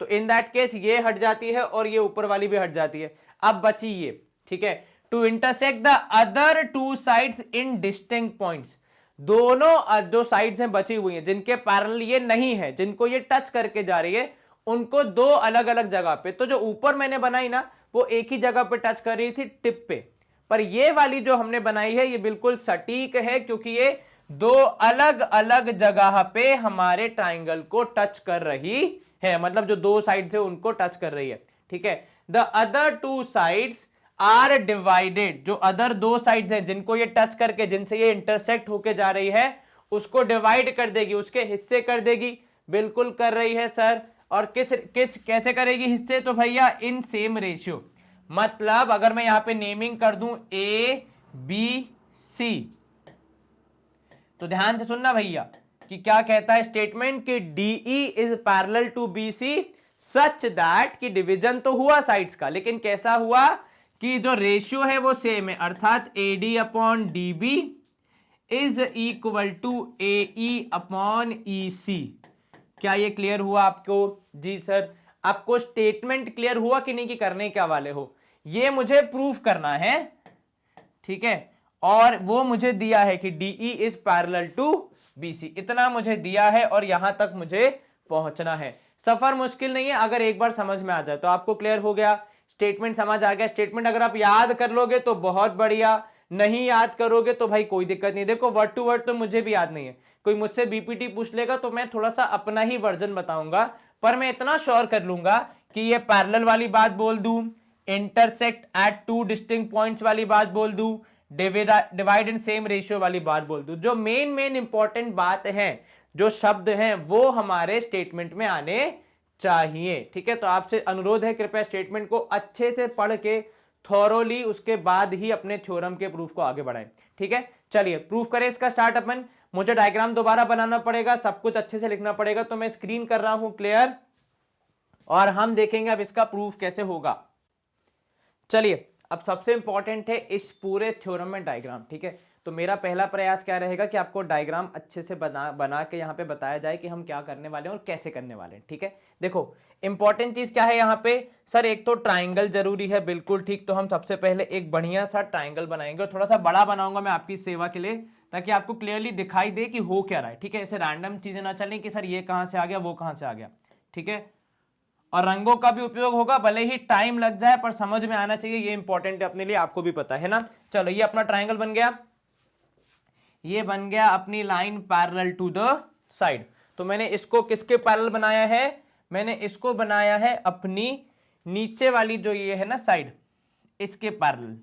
[SPEAKER 1] तो इन दैट केस ये हट जाती है और ये ऊपर वाली भी हट जाती है। अब बची ये, ठीक है, to intersect the other two sides in distinct points. दोनों जो साइड्स हैं बची हुई हैं जिनके पैरेलल ये नहीं है, जिनको ये टच करके जा रही है, उनको दो अलग अलग जगह पे। तो जो ऊपर मैंने बनाई ना वो एक ही जगह पे टच कर रही थी, टिप पे, पर ये वाली जो हमने बनाई है ये बिल्कुल सटीक है, क्योंकि ये दो अलग अलग जगह पे हमारे ट्राइंगल को टच कर रही है, मतलब जो दो साइड्स है उनको टच कर रही है, ठीक है। The other two sides are divided, जो अदर दो साइड्स हैं जिनको ये टच करके, जिनसे ये इंटरसेक्ट होके जा रही है, उसको डिवाइड कर देगी, उसके हिस्से कर देगी। बिल्कुल कर रही है सर। और किस किस कैसे करेगी हिस्से, तो भैया इन सेम रेशियो। मतलब अगर मैं यहां पे नेमिंग कर दूं ए बी सी, तो ध्यान से सुनना भैया कि क्या कहता है स्टेटमेंट कि DE is parallel to BC such that कि डिवीजन तो हुआ साइड्स का, लेकिन कैसा हुआ कि जो रेशियो है वो सेम है, अर्थात AD upon DB is equal to AE upon EC. क्या ये क्लियर हुआ आपको? जी सर। आपको स्टेटमेंट क्लियर हुआ कि नहीं कि करने क्या वाले हो? ये मुझे प्रूफ करना है, ठीक है, और वो मुझे दिया है कि DE is parallel to BC, इतना मुझे दिया है और यहां तक मुझे पहुंचना है। सफर मुश्किल नहीं है, अगर एक बार समझ में आ जाए तो आपको क्लियर हो गया, स्टेटमेंट समझ आ गया। स्टेटमेंट अगर आप याद कर लोगे तो बहुत बढ़िया, नहीं याद करोगे तो भाई कोई दिक्कत नहीं। देखो वर्ड टू वर्ड तो मुझे भी याद नहीं है, कोई मुझसे बीपीटी पूछ लेगा तो मैं थोड़ा सा अपना ही वर्जन बताऊंगा, पर मैं इतना श्योर कर लूंगा कि ये पैरेलल वाली बात बोल दूं, intersect at two distinct points वाली बात बोल दूं, डिवाइड इन सेम रेशियो वाली बात बोल दूं। जो मेन इंपॉर्टेंट बात है, जो शब्द हैं, वो हमारे स्टेटमेंट में आने चाहिए, ठीक है। तो आपसे अनुरोध है कृपया स्टेटमेंट को अच्छे से पढ़ के थॉरोली उसके बाद ही अपने थ्योरम के प्रूफ को आगे बढ़ाएं, ठीक है। चलिए प्रूफ करें इसका स्टार्ट अपन। मुझे डायग्राम दोबारा बनाना पड़ेगा, सब कुछ अच्छे से लिखना पड़ेगा, तो मैं स्क्रीन कर रहा हूं क्लियर, और हम देखेंगे अब इसका प्रूफ कैसे होगा। चलिए अब सबसे इंपॉर्टेंट है इस पूरे थ्योरम में डायग्राम, ठीक है। तो मेरा पहला प्रयास क्या रहेगा कि आपको डायग्राम अच्छे से बना के यहाँ पे बताया जाए कि हम क्या करने वाले हैं और कैसे करने वाले हैं, ठीक है। देखो इंपॉर्टेंट चीज क्या है यहाँ पे सर, एक तो ट्राइंगल जरूरी है, बिल्कुल ठीक। तो हम सबसे पहले एक बढ़िया सा ट्राइंगल बनाएंगे, और थोड़ा सा बड़ा बनाऊंगा मैं आपकी सेवा के लिए, ताकि आपको क्लियरली दिखाई दे कि हो क्या रहा है, ठीक है। ऐसे रैंडम चीजें ना चलें कि सर ये कहाँ से आ गया वो कहाँ से आ गया, ठीक है। और रंगों का भी उपयोग होगा, भले ही टाइम लग जाए पर समझ में आना चाहिए, ये इंपॉर्टेंट है अपने लिए, आपको भी पता है ना। चलो ये अपना ट्राइंगल बन गया, ये बन गया अपनी line parallel to the side. तो मैंने इसको किसके पैरेलल बनाया है? मैंने इसको बनाया है अपनी नीचे वाली जो ये है ना साइड, इसके पैरेलल,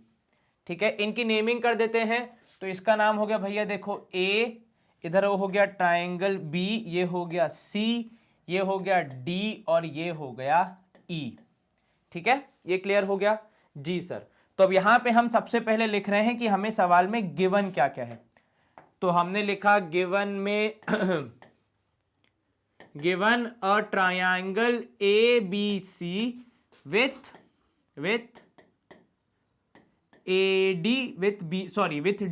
[SPEAKER 1] ठीक है। इनकी नेमिंग कर देते हैं, तो इसका नाम हो गया भैया देखो ए, इधर हो गया ट्राइंगल बी, ये हो गया सी, ये हो गया डी, और ये हो गया ई, ठीक है। ये क्लियर हो गया? जी सर। तो अब यहां पे हम सबसे पहले लिख रहे हैं कि हमें सवाल में गिवन क्या क्या है। तो हमने लिखा गिवन में given a triangle A B C with AD with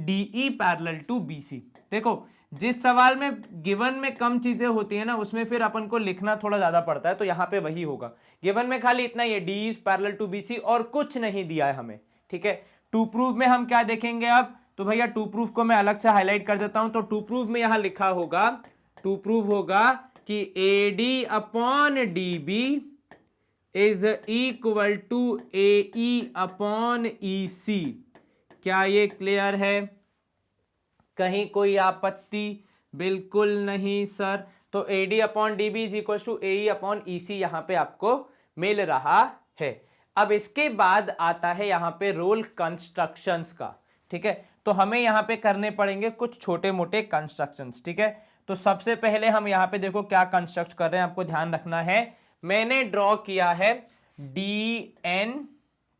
[SPEAKER 1] DE parallel to BC। देखो जिस सवाल में गिवन में कम चीजें होती है ना, उसमें फिर अपन को लिखना थोड़ा ज्यादा पड़ता है, तो यहां पे वही होगा। गिवन में खाली इतना ही है, DE is parallel to BC, और कुछ नहीं दिया है हमें, ठीक है। टू प्रूफ में हम क्या देखेंगे अब? तो भैया टू प्रूफ को मैं अलग से हाईलाइट कर देता हूं। तो टू प्रूफ में यहां लिखा होगा, टू प्रूफ होगा कि AD upon DB is equal to AE upon EC। क्या ये क्लियर है? कहीं कोई आपत्ति? बिल्कुल नहीं सर। तो AD upon DB is equal to AE upon EC यहां पे आपको मिल रहा है। अब इसके बाद आता है यहां पे रोल कंस्ट्रक्शंस का, ठीक है। तो हमें यहां पे करने पड़ेंगे कुछ छोटे मोटे कंस्ट्रक्शंस, ठीक है। तो सबसे पहले हम यहां पे देखो क्या कंस्ट्रक्ट कर रहे हैं, आपको ध्यान रखना है। मैंने ड्रॉ किया है DN,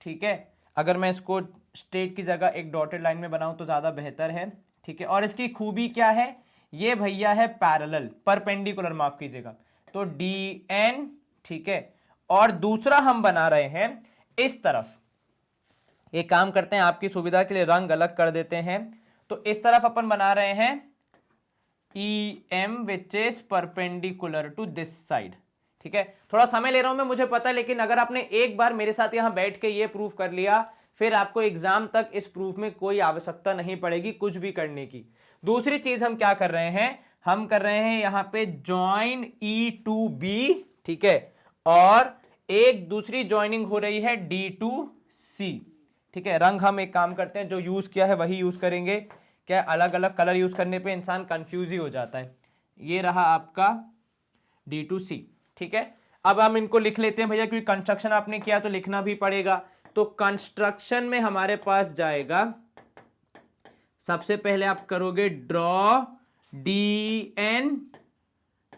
[SPEAKER 1] ठीक है। अगर मैं इसको स्ट्रेट की जगह एक डॉटेड लाइन में बनाऊं तो ज्यादा बेहतर है, ठीक है। और इसकी खूबी क्या है, ये भैया है पैरेलल, परपेंडिकुलर, माफ कीजिएगा, तो DN, ठीक है। और दूसरा हम बना रहे हैं इस तरफ, एक काम करते हैं आपकी सुविधा के लिए रंग अलग कर देते हैं, तो इस तरफ अपन बना रहे हैं EM which is perpendicular to this side, ठीक है। थोड़ा समय ले रहा हूं मैं, मुझे पता है, लेकिन अगर आपने एक बार मेरे साथ यहां बैठ के ये प्रूफ कर लिया, फिर आपको एग्जाम तक इस प्रूफ में कोई आवश्यकता नहीं पड़ेगी कुछ भी करने की। दूसरी चीज हम क्या कर रहे हैं, हम कर रहे हैं यहां पे ज्वाइन E to B, ठीक है, और एक दूसरी ज्वाइनिंग हो रही है D to C, ठीक है। रंग हम एक काम करते हैं, जो यूज किया है वही यूज करेंगे, क्या अलग अलग कलर यूज करने पे इंसान कंफ्यूज ही हो जाता है। ये रहा आपका D to C, ठीक है। अब हम इनको लिख लेते हैं भैया, क्योंकि कंस्ट्रक्शन आपने किया तो लिखना भी पड़ेगा। तो कंस्ट्रक्शन में हमारे पास जाएगा, सबसे पहले आप करोगे draw DN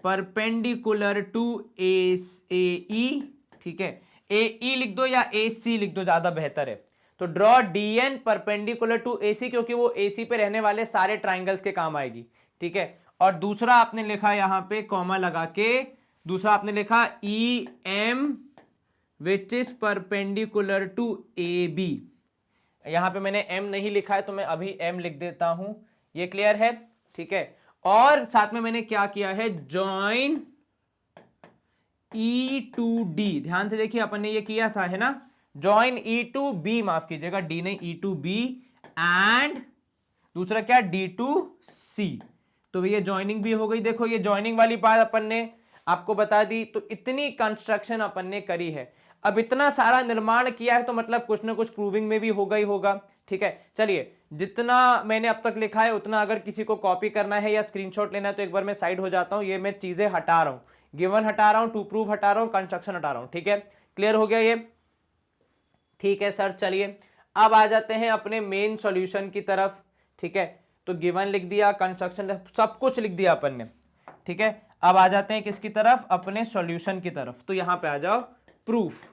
[SPEAKER 1] perpendicular to AE, ठीक है। AE लिख दो या AC लिख दो, ज्यादा बेहतर है। तो draw DN perpendicular to AC, क्योंकि वो AC पे रहने वाले सारे ट्राइंगल्स के काम आएगी, ठीक है। और दूसरा आपने लिखा यहां पे कॉमा लगा के, दूसरा आपने लिखा EM which is perpendicular to AB। यहां पे मैंने M नहीं लिखा है तो मैं अभी M लिख देता हूं, ये क्लियर है, ठीक है। और साथ में मैंने क्या किया है, जॉइन E to D, ध्यान से देखिए अपन ने ये किया था, है ना, जॉइन E to B, माफ कीजिएगा D नहीं, E to B, एंड दूसरा क्या, D to C। तो ये ज्वाइनिंग भी हो गई। देखो ये ज्वाइनिंग वाली बात अपन ने आपको बता दी, तो इतनी कंस्ट्रक्शन अपन ने करी है। अब इतना सारा निर्माण किया है तो मतलब कुछ ना कुछ प्रूविंग में भी होगा ही होगा, ठीक है। चलिए, जितना मैंने अब तक लिखा है उतना अगर किसी को कॉपी करना है या स्क्रीनशॉट लेना है तो एक बार मैं साइड हो जाता हूं। ये मैं चीजें हटा रहा हूं, गिवन हटा रहा हूं, टू प्रूव हटा रहा हूं, कंस्ट्रक्शन हटा रहा हूं, ठीक है। क्लियर हो गया ये, ठीक है सर। चलिए अब आ जाते हैं अपने मेन सॉल्यूशन की तरफ, ठीक है। तो गिवन लिख दिया, कंस्ट्रक्शन, सब कुछ लिख दिया अपन ने, ठीक है। अब आ जाते हैं किसकी तरफ, अपने सॉल्यूशन की तरफ। तो यहां पे आ जाओ, प्रूफ।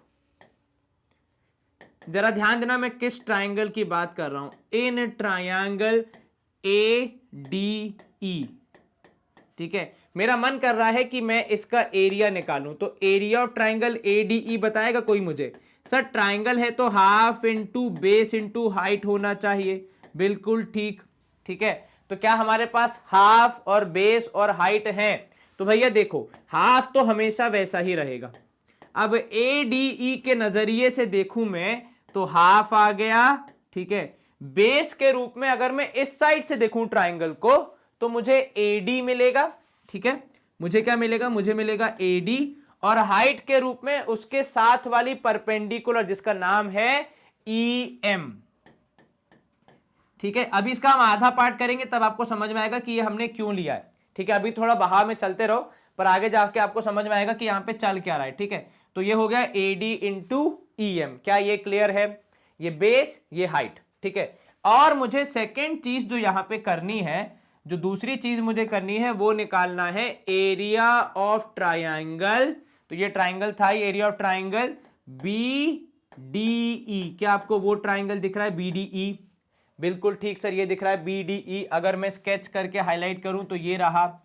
[SPEAKER 1] जरा ध्यान देना मैं किस ट्राइंगल की बात कर रहा हूं, इन ट्राइंगल ADE, ठीक है। मेरा मन कर रहा है कि मैं इसका एरिया निकालूं, तो एरिया ऑफ ट्राइंगल ADE बताएगा कोई मुझे? सर ट्राइंगल है तो half into base into height होना चाहिए, बिल्कुल ठीक, ठीक है। तो क्या हमारे पास हाफ और बेस और हाइट है? तो भैया देखो, हाफ तो हमेशा वैसा ही रहेगा। अब ADE के नजरिए से देखूं मैं तो हाफ आ गया, ठीक है। बेस के रूप में अगर मैं इस साइड से देखूं ट्राइंगल को तो मुझे AD मिलेगा, ठीक है। मुझे क्या मिलेगा, मुझे मिलेगा AD। और हाइट के रूप में उसके साथ वाली परपेंडिकुलर जिसका नाम है EM, ठीक है। अभी इसका हम आधा पार्ट करेंगे तब आपको समझ में आएगा कि ये हमने क्यों लिया है, ठीक है। अभी थोड़ा बहाव में चलते रहो, पर आगे जाके आपको समझ में आएगा कि यहां पे चल क्या रहा है, ठीक है। तो ये हो गया AD इंटू EM, क्या ये क्लियर है? ये बेस, ये हाइट, ठीक है। और मुझे सेकेंड चीज जो यहां पे करनी है, जो दूसरी चीज मुझे करनी है वो निकालना है एरिया ऑफ ट्राइंगल। तो ये ट्राइंगल था, ये एरिया ऑफ ट्राइंगल BDE। क्या आपको वो ट्राइंगल दिख रहा है BDE? बिल्कुल ठीक सर, ये दिख रहा है BDE। अगर मैं स्केच करके हाईलाइट करूं तो ये रहा।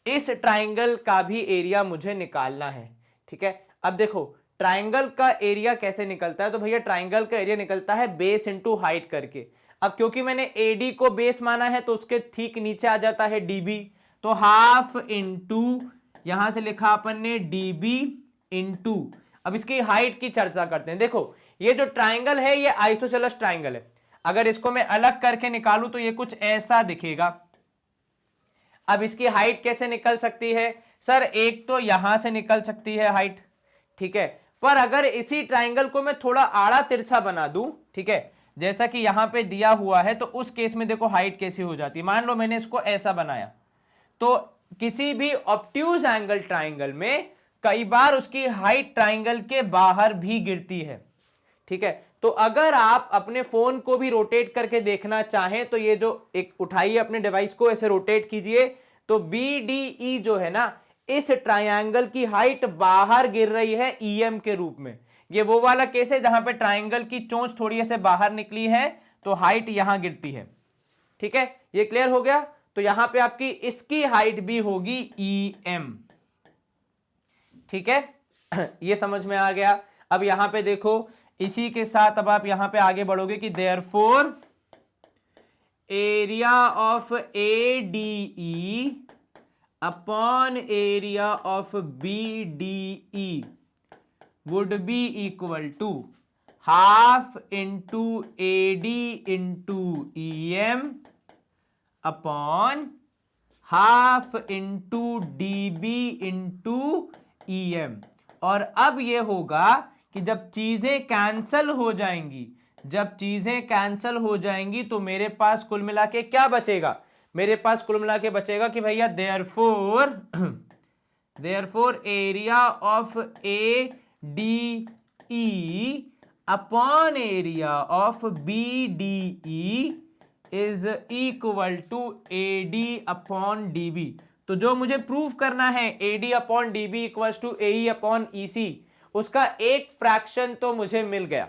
[SPEAKER 1] इस ट्राइंगल का भी एरिया मुझे निकालना है, ठीक है। अब देखो ट्राइंगल का एरिया कैसे निकलता है, तो भैया ट्राइंगल का एरिया निकलता है बेस इंटू हाइट करके। अब क्योंकि मैंने AD को बेस माना है तो उसके ठीक नीचे आ जाता है DB, तो हाफ इंटू, यहां से लिखा अपन ने DB इंटू, अब इसकी हाइट की चर्चा करते हैं। देखो ये जो ट्राइंगल है ये आइसोसेलेस ट्राइंगल है, अगर इसको मैं अलग करके निकालूं तो ये कुछ ऐसा दिखेगा। अब इसकी हाइट कैसे निकल सकती है? सर एक तो यहां से निकल सकती है हाइट, ठीक है। पर अगर इसी ट्राइंगल को मैं थोड़ा आड़ा तिरछा बना दूं, ठीक है, जैसा कि यहां पे दिया हुआ है, तो उस केस में देखो हाइट कैसी हो जाती है। मान लो मैंने इसको ऐसा बनाया, तो किसी भी ऑब्ट्यूज एंगल ट्राइंगल में कई बार उसकी हाइट ट्राइंगल के बाहर भी गिरती है, ठीक है। तो अगर आप अपने फोन को भी रोटेट करके देखना चाहें तो ये जो एक उठाइए अपने डिवाइस को, ऐसे रोटेट कीजिए, तो BDE जो है ना, इस ट्रायंगल की हाइट बाहर गिर रही है ईएम के रूप में। ये वो वाला केस है जहां पे ट्रायंगल की चोंच थोड़ी ऐसे बाहर निकली है तो हाइट यहां गिरती है। ठीक है, ये क्लियर हो गया। तो यहां पे आपकी इसकी हाइट भी होगी ईएम। ठीक है ये समझ में आ गया। अब यहां पे देखो, इसी के साथ अब आप यहां पे आगे बढ़ोगे कि therefore area of ADE upon area of BDE would be equal to half into AD into EM upon half into DB into EM। और अब ये होगा कि जब चीजें कैंसल हो जाएंगी, जब चीजें कैंसल हो जाएंगी तो मेरे पास कुल मिला के क्या बचेगा, मेरे पास कुल मिला के बचेगा कि भैया therefore area of ADE upon area of BDE is equal to AD upon DB। तो जो मुझे प्रूव करना है AD upon DB equal to AE upon EC, उसका एक फ्रैक्शन तो मुझे मिल गया।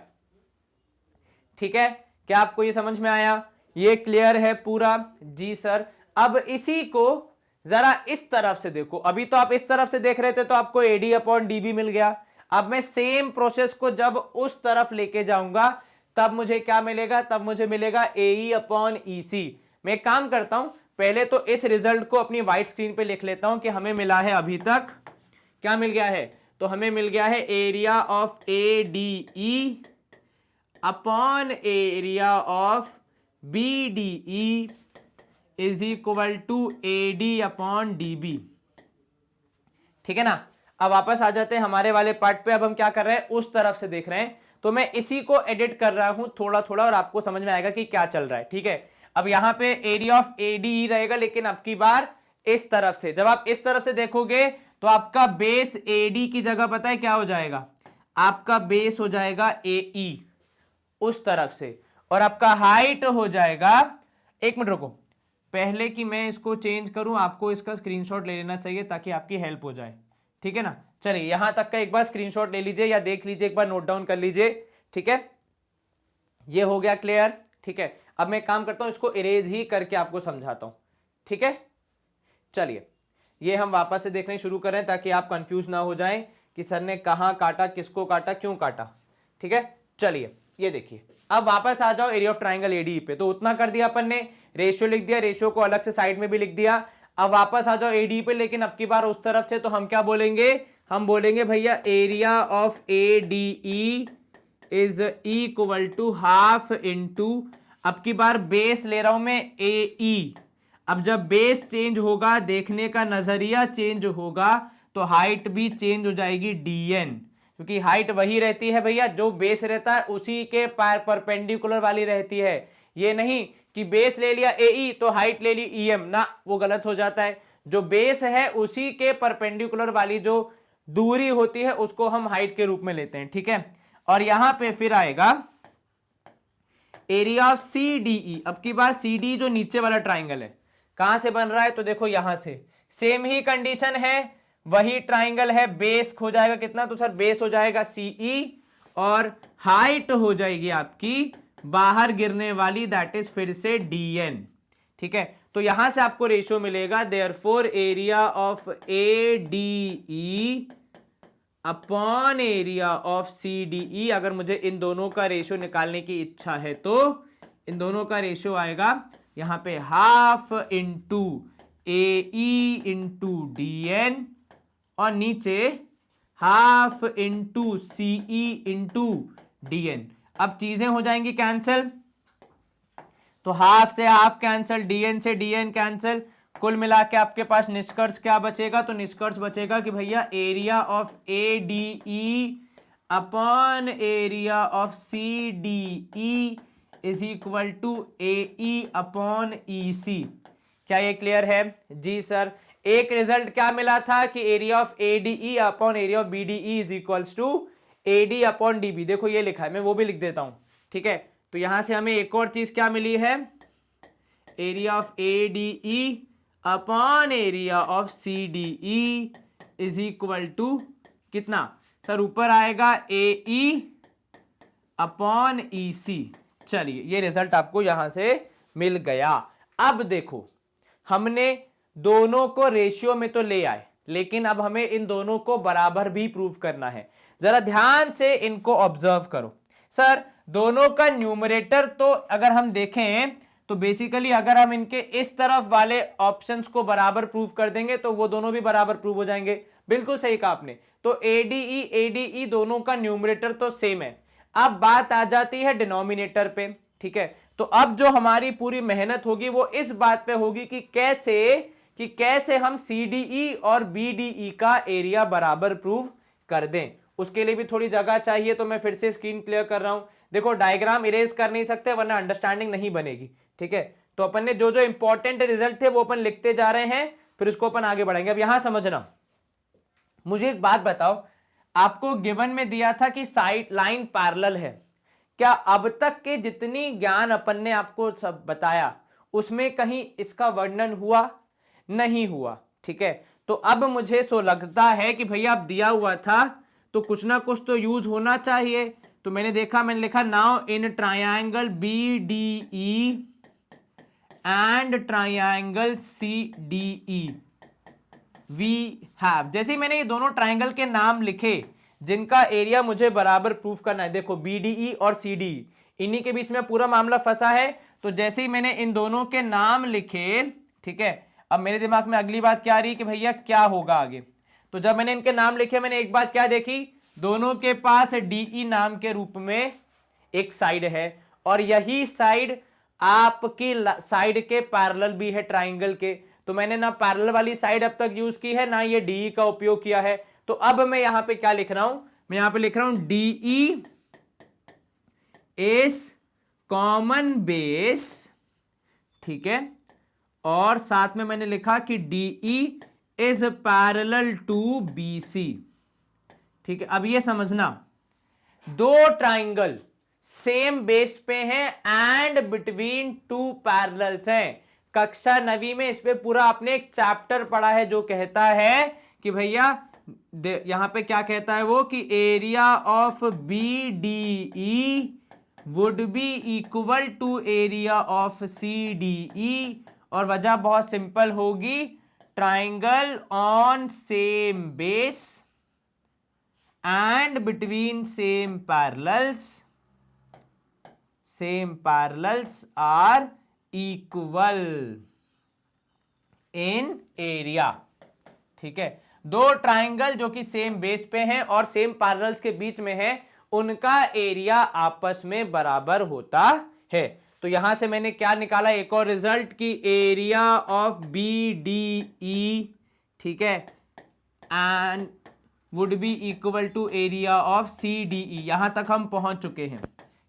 [SPEAKER 1] ठीक है, क्या आपको ये समझ में आया? ये क्लियर है पूरा? जी सर। अब इसी को जरा इस तरफ से देखो, अभी तो आप इस तरफ से देख रहे थे तो आपको AD अपॉन DB मिल गया। अब मैं सेम प्रोसेस को जब उस तरफ लेके जाऊंगा तब मुझे क्या मिलेगा, तब मुझे मिलेगा AE अपॉन EC। मैं एक काम करता हूं, पहले तो इस रिजल्ट को अपनी व्हाइट स्क्रीन पे लिख लेता हूं कि हमें मिला है अभी तक क्या मिल गया है, तो हमें मिल गया है area of ADE upon area of BDE is equal to AD upon DB। ठीक है ना। अब वापस आ जाते हैं हमारे वाले पार्ट पे। अब हम क्या कर रहे हैं, उस तरफ से देख रहे हैं, तो मैं इसी को एडिट कर रहा हूं थोड़ा थोड़ा और आपको समझ में आएगा कि क्या चल रहा है। ठीक है, अब यहां पे एरिया ऑफ ADE रहेगा, लेकिन अब की बार इस तरफ से। जब आप इस तरफ से देखोगे तो आपका बेस AD की जगह पता है क्या हो जाएगा, आपका बेस हो जाएगा AE उस तरफ से, और आपका हाइट हो जाएगा, एक मिनट रुको, पहले कि मैं इसको चेंज करूं आपको इसका स्क्रीनशॉट ले लेना चाहिए ताकि आपकी हेल्प हो जाए। ठीक है ना, चलिए यहां तक का एक बार स्क्रीनशॉट ले लीजिए या देख लीजिए, एक बार नोट डाउन कर लीजिए। ठीक है, ये हो गया क्लियर। ठीक है, अब मैं काम करता हूं, इसको इरेज ही करके आपको समझाता हूं। ठीक है, चलिए ये हम वापस से देखने शुरू करें ताकि आप कंफ्यूज ना हो जाएं कि सर ने कहां काटा, किसको काटा, क्यों काटा। ठीक है, चलिए ये देखिए, अब वापस आ जाओ एरिया ऑफ ट्राइंगल ADE पे। तो उतना कर दिया अपन ने, रेशियो लिख दिया, रेशियो को अलग से साइड में भी लिख दिया। अब वापस आ जाओ ADE पे, लेकिन अब की बार उस तरफ से। तो हम क्या बोलेंगे, हम बोलेंगे भैया area of ADE is equal to half into, अब की बार बेस ले रहा हूं मैं AE। अब जब बेस चेंज होगा, देखने का नजरिया चेंज होगा, तो हाइट भी चेंज हो जाएगी DN, क्योंकि हाइट वही रहती है भैया, जो बेस रहता है उसी के परपेंडिकुलर वाली रहती है। ये नहीं कि बेस ले लिया AE तो हाइट ले ली EM, ना, वो गलत हो जाता है। जो बेस है उसी के परपेंडिकुलर वाली जो दूरी होती है उसको हम हाइट के रूप में लेते हैं। ठीक है, और यहां पे फिर आएगा एरिया ऑफ CDE। अब की बार CD जो नीचे वाला ट्राइंगल है, कहां से बन रहा है, तो देखो यहां से, सेम ही कंडीशन है, वही ट्राइंगल है, बेस हो जाएगा कितना, तो सर बेस हो जाएगा CE और हाइट हो जाएगी आपकी बाहर गिरने वाली, दैट इज फिर से DN। ठीक है, तो यहां से आपको रेशियो मिलेगा therefore area of ADE upon area of CDE। अगर मुझे इन दोनों का रेशियो निकालने की इच्छा है तो इन दोनों का रेशियो आएगा यहां पे half into AE into DN और नीचे half into CE into DN। अब चीजें हो जाएंगी कैंसिल, तो हाफ से हाफ कैंसिल, DN से DN कैंसिल, कुल मिला के आपके पास निष्कर्ष क्या बचेगा, तो निष्कर्ष बचेगा कि भैया area of ADE upon area of CDE is equal to AE upon EC। क्या ये क्लियर है? जी सर। एक रिजल्ट क्या मिला था कि area of ADE upon area of BDE is equals to AD upon DB। देखो ये लिखा है, मैं वो भी लिख देता हूं। ठीक है, तो यहां से हमें एक और चीज क्या मिली है, area of ADE upon area of CDE is equal to कितना सर, ऊपर आएगा AE अपॉन EC। चलिए ये रिजल्ट आपको यहां से मिल गया। अब देखो हमने दोनों को रेशियो में तो ले आए, लेकिन अब हमें इन दोनों को बराबर भी प्रूव करना है। जरा ध्यान से इनको ऑब्जर्व करो। सर दोनों का न्यूमरेटर तो अगर हम देखें तो बेसिकली अगर हम इनके इस तरफ वाले ऑप्शंस को बराबर प्रूव कर देंगे तो वो दोनों भी बराबर प्रूव हो जाएंगे। बिल्कुल सही कहा आपने। तो ADE दोनों का न्यूमरेटर तो सेम है। अब बात आ जाती है डिनोमिनेटर पे, ठीक है। तो अब जो हमारी पूरी मेहनत होगी वो इस बात पे होगी कि कैसे हम CDE और BDE का एरिया बराबर प्रूव कर दें। उसके लिए भी थोड़ी जगह चाहिए, तो मैं फिर से स्क्रीन क्लियर कर रहा हूं। देखो डायग्राम इरेज कर नहीं सकते वरना अंडरस्टैंडिंग नहीं बनेगी, ठीक है। तो अपन ने जो जो इंपॉर्टेंट रिजल्ट थे वो अपन लिखते जा रहे हैं, फिर उसको अपन आगे बढ़ाएंगे। अब यहां समझना, मुझे एक बात बताओ, आपको गिवन में दिया था कि साइड लाइन पैरेलल है। क्या अब तक के जितनी ज्ञान अपन ने आपको सब बताया उसमें कहीं इसका वर्णन हुआ? नहीं हुआ, ठीक है। तो अब मुझे सो लगता है कि भैया अब दिया हुआ था तो कुछ ना कुछ तो यूज होना चाहिए। तो मैंने लिखा now in triangle BDE and triangle CDE we have. जैसे ही मैंने ये दोनों ट्रायंगल के नाम लिखे जिनका एरिया मुझे बराबर प्रूफ करना है, देखो BDE और CDE इन्हीं के बीच में पूरा मामला फंसा है। तो जैसे ही मैंने इन दोनों के नाम लिखे, ठीक है, अब मेरे दिमाग में अगली बात क्या आ रही कि भैया क्या होगा आगे। तो जब मैंने इनके नाम लिखे मैंने एक बात क्या देखी, दोनों के पास DE नाम के रूप में एक साइड है और यही साइड आपकी साइड के पैरेलल भी है ट्राइंगल के। तो मैंने ना पैरेलल वाली साइड अब तक यूज की है ना ये DE का उपयोग किया है। तो अब मैं यहां पे क्या लिख रहा हूं, मैं यहां पे लिख रहा हूं DE इज कॉमन बेस, ठीक है, और साथ में मैंने लिखा कि DE is parallel to BC, ठीक है। अब ये समझना, दो ट्राइंगल सेम बेस पे हैं एंड बिटवीन टू पैरेलल्स हैं। कक्षा 9वीं में इस पे पूरा आपने एक चैप्टर पढ़ा है जो कहता है कि भैया यहां पे क्या कहता है वो कि area of BDE would be equal to area of CDE। और वजह बहुत सिंपल होगी, triangle on same base and between same parallels are equal in area, ठीक है। दो ट्राइंगल जो कि सेम बेस पे हैं और सेम पैरेलल्स के बीच में है, उनका एरिया आपस में बराबर होता है। तो यहां से मैंने क्या निकाला, एक और रिजल्ट की एरिया ऑफ BDE, ठीक है, and would be equal to area of CDE। यहां तक हम पहुंच चुके हैं,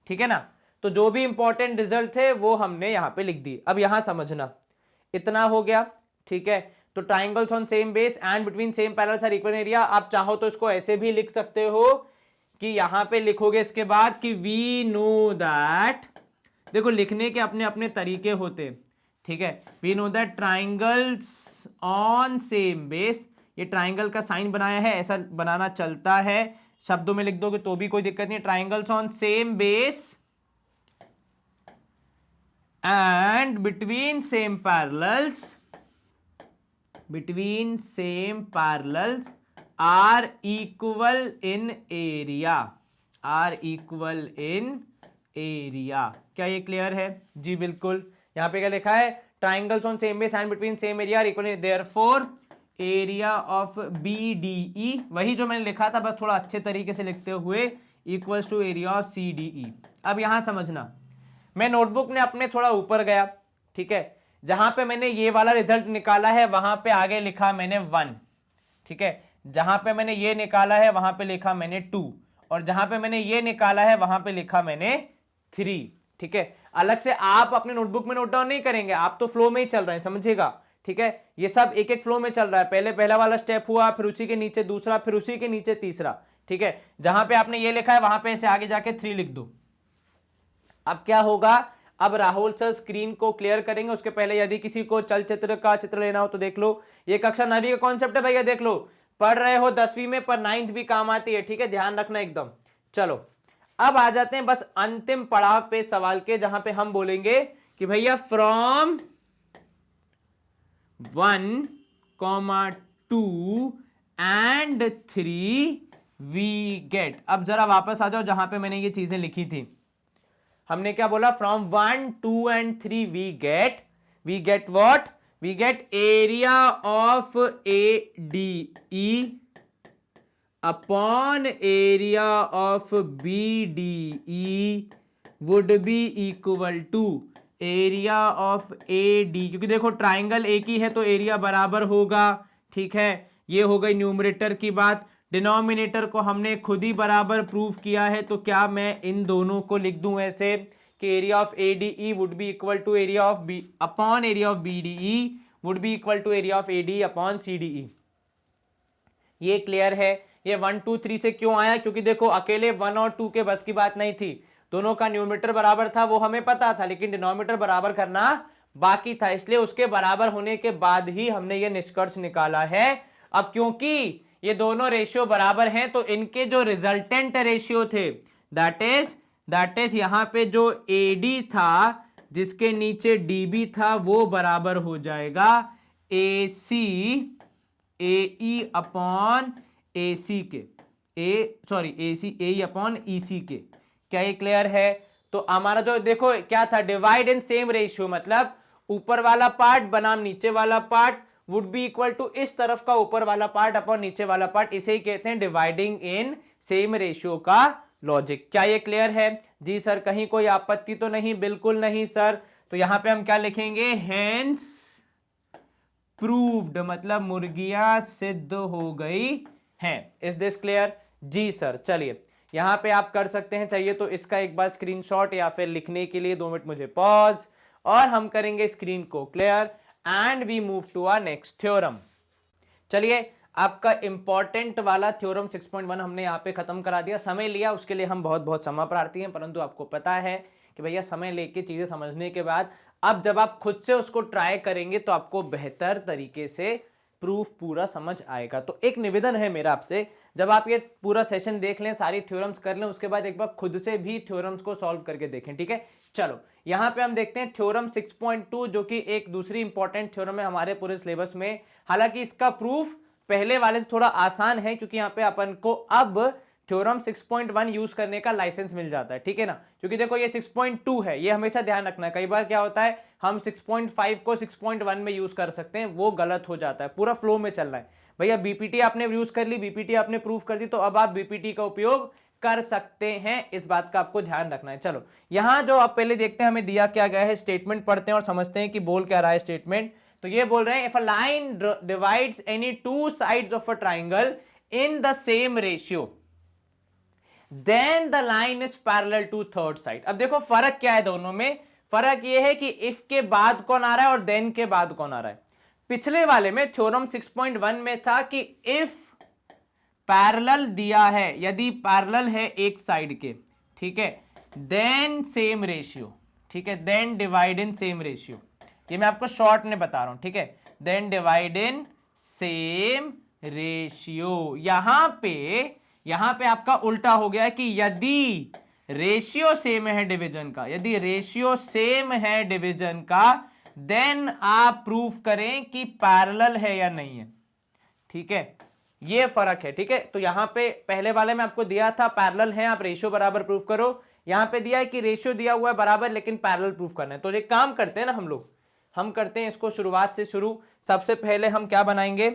[SPEAKER 1] ठीक है ना। तो जो भी इंपॉर्टेंट रिजल्ट थे वो हमने यहां पे लिख दी। अब यहां समझना, इतना हो गया, ठीक है। तो triangles on same base and between same parallels are equal area. आप चाहो तो इसको ऐसे भी लिख सकते हो कि यहां पे लिखोगे इसके बाद कि वी नो दैट, देखो लिखने के अपने अपने तरीके होते, ठीक है। We know that triangles on same base, ये ट्राइंगल का साइन बनाया है, ऐसा बनाना चलता है, शब्दों में लिख दोगे तो भी कोई दिक्कत नहीं। Triangles on same base and between same parallels are equal in area. क्या ये क्लियर है? जी बिल्कुल। यहां पे क्या लिखा है, triangles on same base and between same area are equal, therefore area of BDE, वही जो मैंने लिखा था बस थोड़ा अच्छे तरीके से लिखते हुए, equals to area of CDE। अब यहां समझना, मैं नोटबुक में अपने थोड़ा ऊपर गया, ठीक है, जहां पे मैंने ये वाला रिजल्ट निकाला है वहां पे आगे लिखा मैंने 1, ठीक है, जहां पे मैंने ये निकाला है वहां पे लिखा मैंने 2, और जहां पे मैंने ये निकाला है वहां पे लिखा मैंने 3, ठीक है। अलग से आप अपने नोटबुक में नोट डाउन नहीं करेंगे, आप तो फ्लो में ही चल रहे हैं, समझिएगा, ठीक है। ये सब एक एक फ्लो में चल रहा है, पहले पहला वाला स्टेप हुआ, फिर उसी के नीचे दूसरा, फिर उसी के नीचे तीसरा, ठीक है। जहां पे आपने ये लिखा है वहां पे ऐसे आगे जाके 3 लिख दो। अब क्या होगा, अब राहुल सर स्क्रीन को क्लियर करेंगे, उसके पहले यदि किसी को चलचित्र का चित्र लेना हो तो देख लो, ये कक्षा 9वीं का कॉन्सेप्ट है भैया, देख लो। पढ़ रहे हो 10वीं में, पर 9th भी काम आती है, ठीक है, ध्यान रखना एकदम। चलो अब आ जाते हैं बस अंतिम पड़ाव पे सवाल के, जहां पे हम बोलेंगे कि भैया फ्रॉम 1, 2 एंड 3 वी गेट। अब जरा वापस आ जाओ जहां पे मैंने ये चीजें लिखी थी। हमने क्या बोला? From 1, 2 and 3 we get what? We get area of ADE upon area of BDE would be equal to area of AD, क्योंकि देखो ट्राइंगल एक ही है तो एरिया बराबर होगा, ठीक है। ये हो गई न्यूमरेटर की बात। डिनोमिनेटर को हमने खुद ही बराबर प्रूव किया है, तो क्या मैं इन दोनों को लिख दूं ऐसे कि area of ADE would be equal to area of B upon area of BDE would be equal to area of ADE upon CDE। ये क्लियर है? ये 1, 2, 3 से क्यों आया? क्योंकि देखो अकेले 1 और 2 के बस की बात नहीं थी, दोनों का न्यूमरेटर बराबर था, वो हमें पता था, लेकिन डिनोमिनेटर बराबर करना बाकी था, इसलिए उसके बराबर होने के बाद ही हमने ये निष्कर्ष निकाला है। अब क्योंकि ये दोनों रेशियो बराबर हैं, तो इनके जो रिजल्टेंट रेशियो थे, दैट इज यहां पे जो AD था जिसके नीचे DB था, वो बराबर हो जाएगा AC AE अपॉन AC के, AC AE अपॉन EC के। क्या ये क्लियर है? तो हमारा जो देखो क्या था, डिवाइड इन सेम रेशियो, मतलब ऊपर वाला पार्ट बनाम नीचे वाला part would be equal to इस तरफ का ऊपर वाला पार्ट अपॉन नीचे वाला पार्ट, इसे ही कहते हैं डिवाइडिंग इन सेम रेशियो का लॉजिक। क्या ये क्लियर है? जी सर, कहीं कोई आपत्ति तो नहीं? बिल्कुल नहीं सर। तो यहां पे हम क्या लिखेंगे? हेंस प्रूव्ड, मतलब मुर्गियां सिद्ध हो गई हैं। Is this clear? जी सर। चलिए यहां पे आप कर सकते हैं, चाहिए तो इसका एक बार स्क्रीनशॉट या फिर लिखने के लिए 2 मिनट मुझे पॉज, और हम करेंगे स्क्रीन को clear and we move to our next theorem. चलिए आपका इंपॉर्टेंट वाला थ्योरम 6.1 हमने यहाँ पे खत्म करा दिया। समय लिया उसके लिए हम बहुत बहुत क्षमा प्रार्थी हैं, परंतु आपको पता है कि भैया समय लेके चीजें समझने के बाद अब जब आप खुद से उसको ट्राई करेंगे तो आपको बेहतर तरीके से प्रूफ पूरा समझ आएगा। तो एक निवेदन है मेरा आपसे, जब आप ये पूरा सेशन देख लें, सारी थ्योरम्स कर लें, उसके बाद एक बार खुद से भी थ्योरम्स को सॉल्व करके देखें, ठीक है। चलो यहां पे हम देखते हैं थ्योरम 6.2, जो कि एक दूसरी इंपॉर्टेंट थ्योरम है हमारे पूरे सिलेबस में। हालांकि इसका प्रूफ पहले वाले से थोड़ा आसान है, क्योंकि यहाँ पे अपन को अब थ्योरम 6.1 यूज करने का लाइसेंस मिल जाता है, ठीक है ना। क्योंकि देखो ये 6.2 है, ये हमेशा ध्यान रखना है। कई बार क्या होता है, हम 6.5 को 6.1 में यूज कर सकते हैं, वो गलत हो जाता है। पूरा फ्लो में चलना है भैया। बीपीटी आपने यूज कर ली, बीपीटी आपने प्रूफ कर दी, तो अब आप बीपीटी का उपयोग कर सकते हैं, इस बात का आपको ध्यान रखना है। चलो यहां जो आप पहले देखते हैं हमें दिया क्या गया है, स्टेटमेंट पढ़ते हैं और समझते हैं कि बोल क्या रहा है स्टेटमेंट। तो ये बोल रहे हैं, if a line divides any two sides of a triangle in the same ratio then the line is parallel to third side. अब देखो फर्क क्या है दोनों में, फर्क ये है कि इफ के बाद कौन आ रहा है और देन के बाद कौन आ रहा है। पिछले वाले में थ्योरम 6.1 में था कि इफ पैरेलल दिया है, यदि पैरेलल है एक साइड के, ठीक है, देन सेम रेशियो, ठीक है, then divide in same ratio. ये मैं आपको शॉर्ट में बता रहा हूं, ठीक है, then divide in same ratio. यहां पे आपका उल्टा हो गया कि यदि रेशियो सेम है डिवीजन का, यदि रेशियो सेम है डिवीजन का, देन आप प्रूफ करें कि पैरेलल है या नहीं है, ठीक है, ये फर्क है, ठीक है। तो यहां पे पहले वाले में आपको दिया था पैरेलल है, आप रेशियो बराबर प्रूफ करो। यहां पे दिया है कि रेशियो दिया हुआ है बराबर, लेकिन पैरेलल प्रूफ करना है। तो ये काम करते हैं ना हम करते हैं इसको शुरुआत से शुरू। सबसे पहले हम क्या बनाएंगे,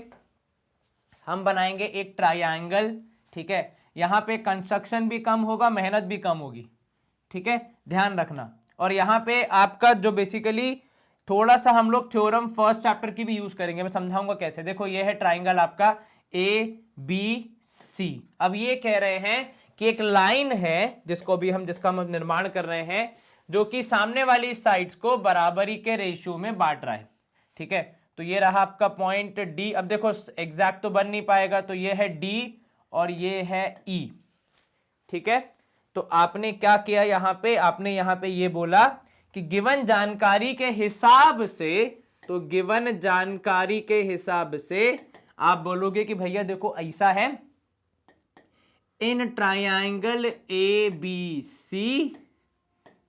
[SPEAKER 1] हम बनाएंगे एक ट्राइंगल, ठीक है। यहां पे कंस्ट्रक्शन भी कम होगा, मेहनत भी कम होगी, ठीक है, ध्यान रखना। और यहां पे आपका जो बेसिकली थोड़ा सा हम लोग थ्योरम फर्स्ट चैप्टर की भी यूज करेंगे, मैं समझाऊंगा कैसे। देखो ये है ट्राइंगल आपका ABC। अब ये कह रहे हैं कि एक लाइन है जिसका हम निर्माण कर रहे हैं, जो कि सामने वाली साइड्स को बराबरी के रेशियो में बांट रहा है, ठीक है। तो ये रहा आपका पॉइंट D। अब देखो एग्जैक्ट तो बन नहीं पाएगा, तो ये है D और ये है E, ठीक है। तो आपने क्या किया, आपने यहां पे ये बोला कि गिवन जानकारी के हिसाब से, तो गिवन जानकारी के हिसाब से आप बोलोगे कि भैया देखो ऐसा है, in triangle A B C,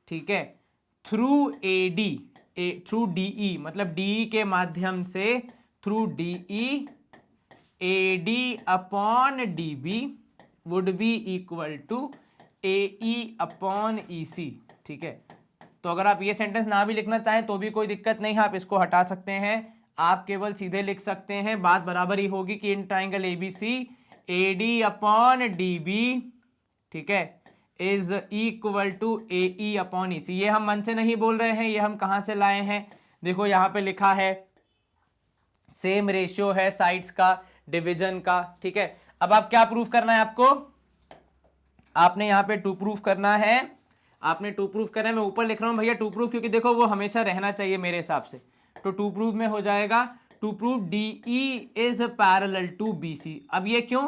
[SPEAKER 1] ठीक है, through A D, through DE, मतलब डीई के माध्यम से, through DE A D upon D B would be equal to A E upon E C, ठीक है। तो अगर आप ये सेंटेंस ना भी लिखना चाहें तो भी कोई दिक्कत नहीं है, आप इसको हटा सकते हैं, आप केवल सीधे लिख सकते हैं, बात बराबर ही होगी कि in triangle ABC A D upon D B, ठीक है, is equal to A E upon E C. ये हम मन से नहीं बोल रहे हैं, ये हम कहां से लाए हैं, देखो यहां पे लिखा है, सेम रेशियो है साइड्स का, डिवीजन का, ठीक है। अब आप क्या प्रूफ करना है आपको, आपने यहां पे टू प्रूफ करना है, आपने टू प्रूफ करना है। मैं ऊपर लिख रहा हूं भैया टू प्रूफ, क्योंकि देखो वो हमेशा रहना चाहिए मेरे हिसाब से। तो टू प्रूफ में हो जाएगा to proof DE is parallel to BC. अब ये क्यों,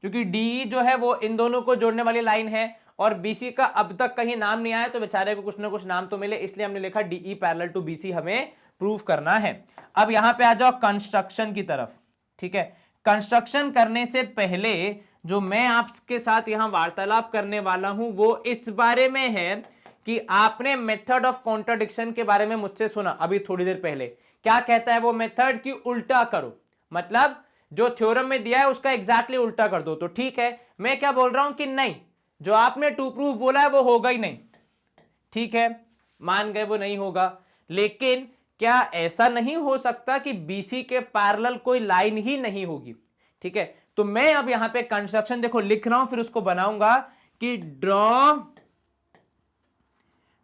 [SPEAKER 1] क्योंकि डीई जो है वो इन दोनों को जोड़ने वाली लाइन है और बीसी का अब तक कहीं नाम नहीं आया, तो बेचारे को कुछ ना कुछ नाम तो मिले, इसलिए हमने लिखा डीई पैरेलल टू बीसी हमें प्रूफ करना है। अब यहां पे आ जाओ कंस्ट्रक्शन की तरफ, ठीक है। कंस्ट्रक्शन करने से पहले जो मैं आपके साथ यहां वार्तालाप करने वाला हूं वो इस बारे में है कि आपने मेथड ऑफ कॉन्ट्राडिक्शन के बारे में मुझसे सुना अभी थोड़ी देर पहले। क्या कहता है वो मेथड, कि उल्टा करो, मतलब जो थ्योरम में दिया है उसका एग्जैक्टली उल्टा कर दो। तो ठीक है, मैं क्या बोल रहा हूं कि नहीं, जो आपने टू प्रूफ बोला है वो होगा ही नहीं, ठीक है, मान गए वो नहीं होगा। लेकिन क्या ऐसा नहीं हो सकता कि बीसी के पैरेलल कोई लाइन ही नहीं होगी, ठीक है। तो मैं अब यहां पे कंस्ट्रक्शन देखो लिख रहा हूं, फिर उसको बनाऊंगा कि draw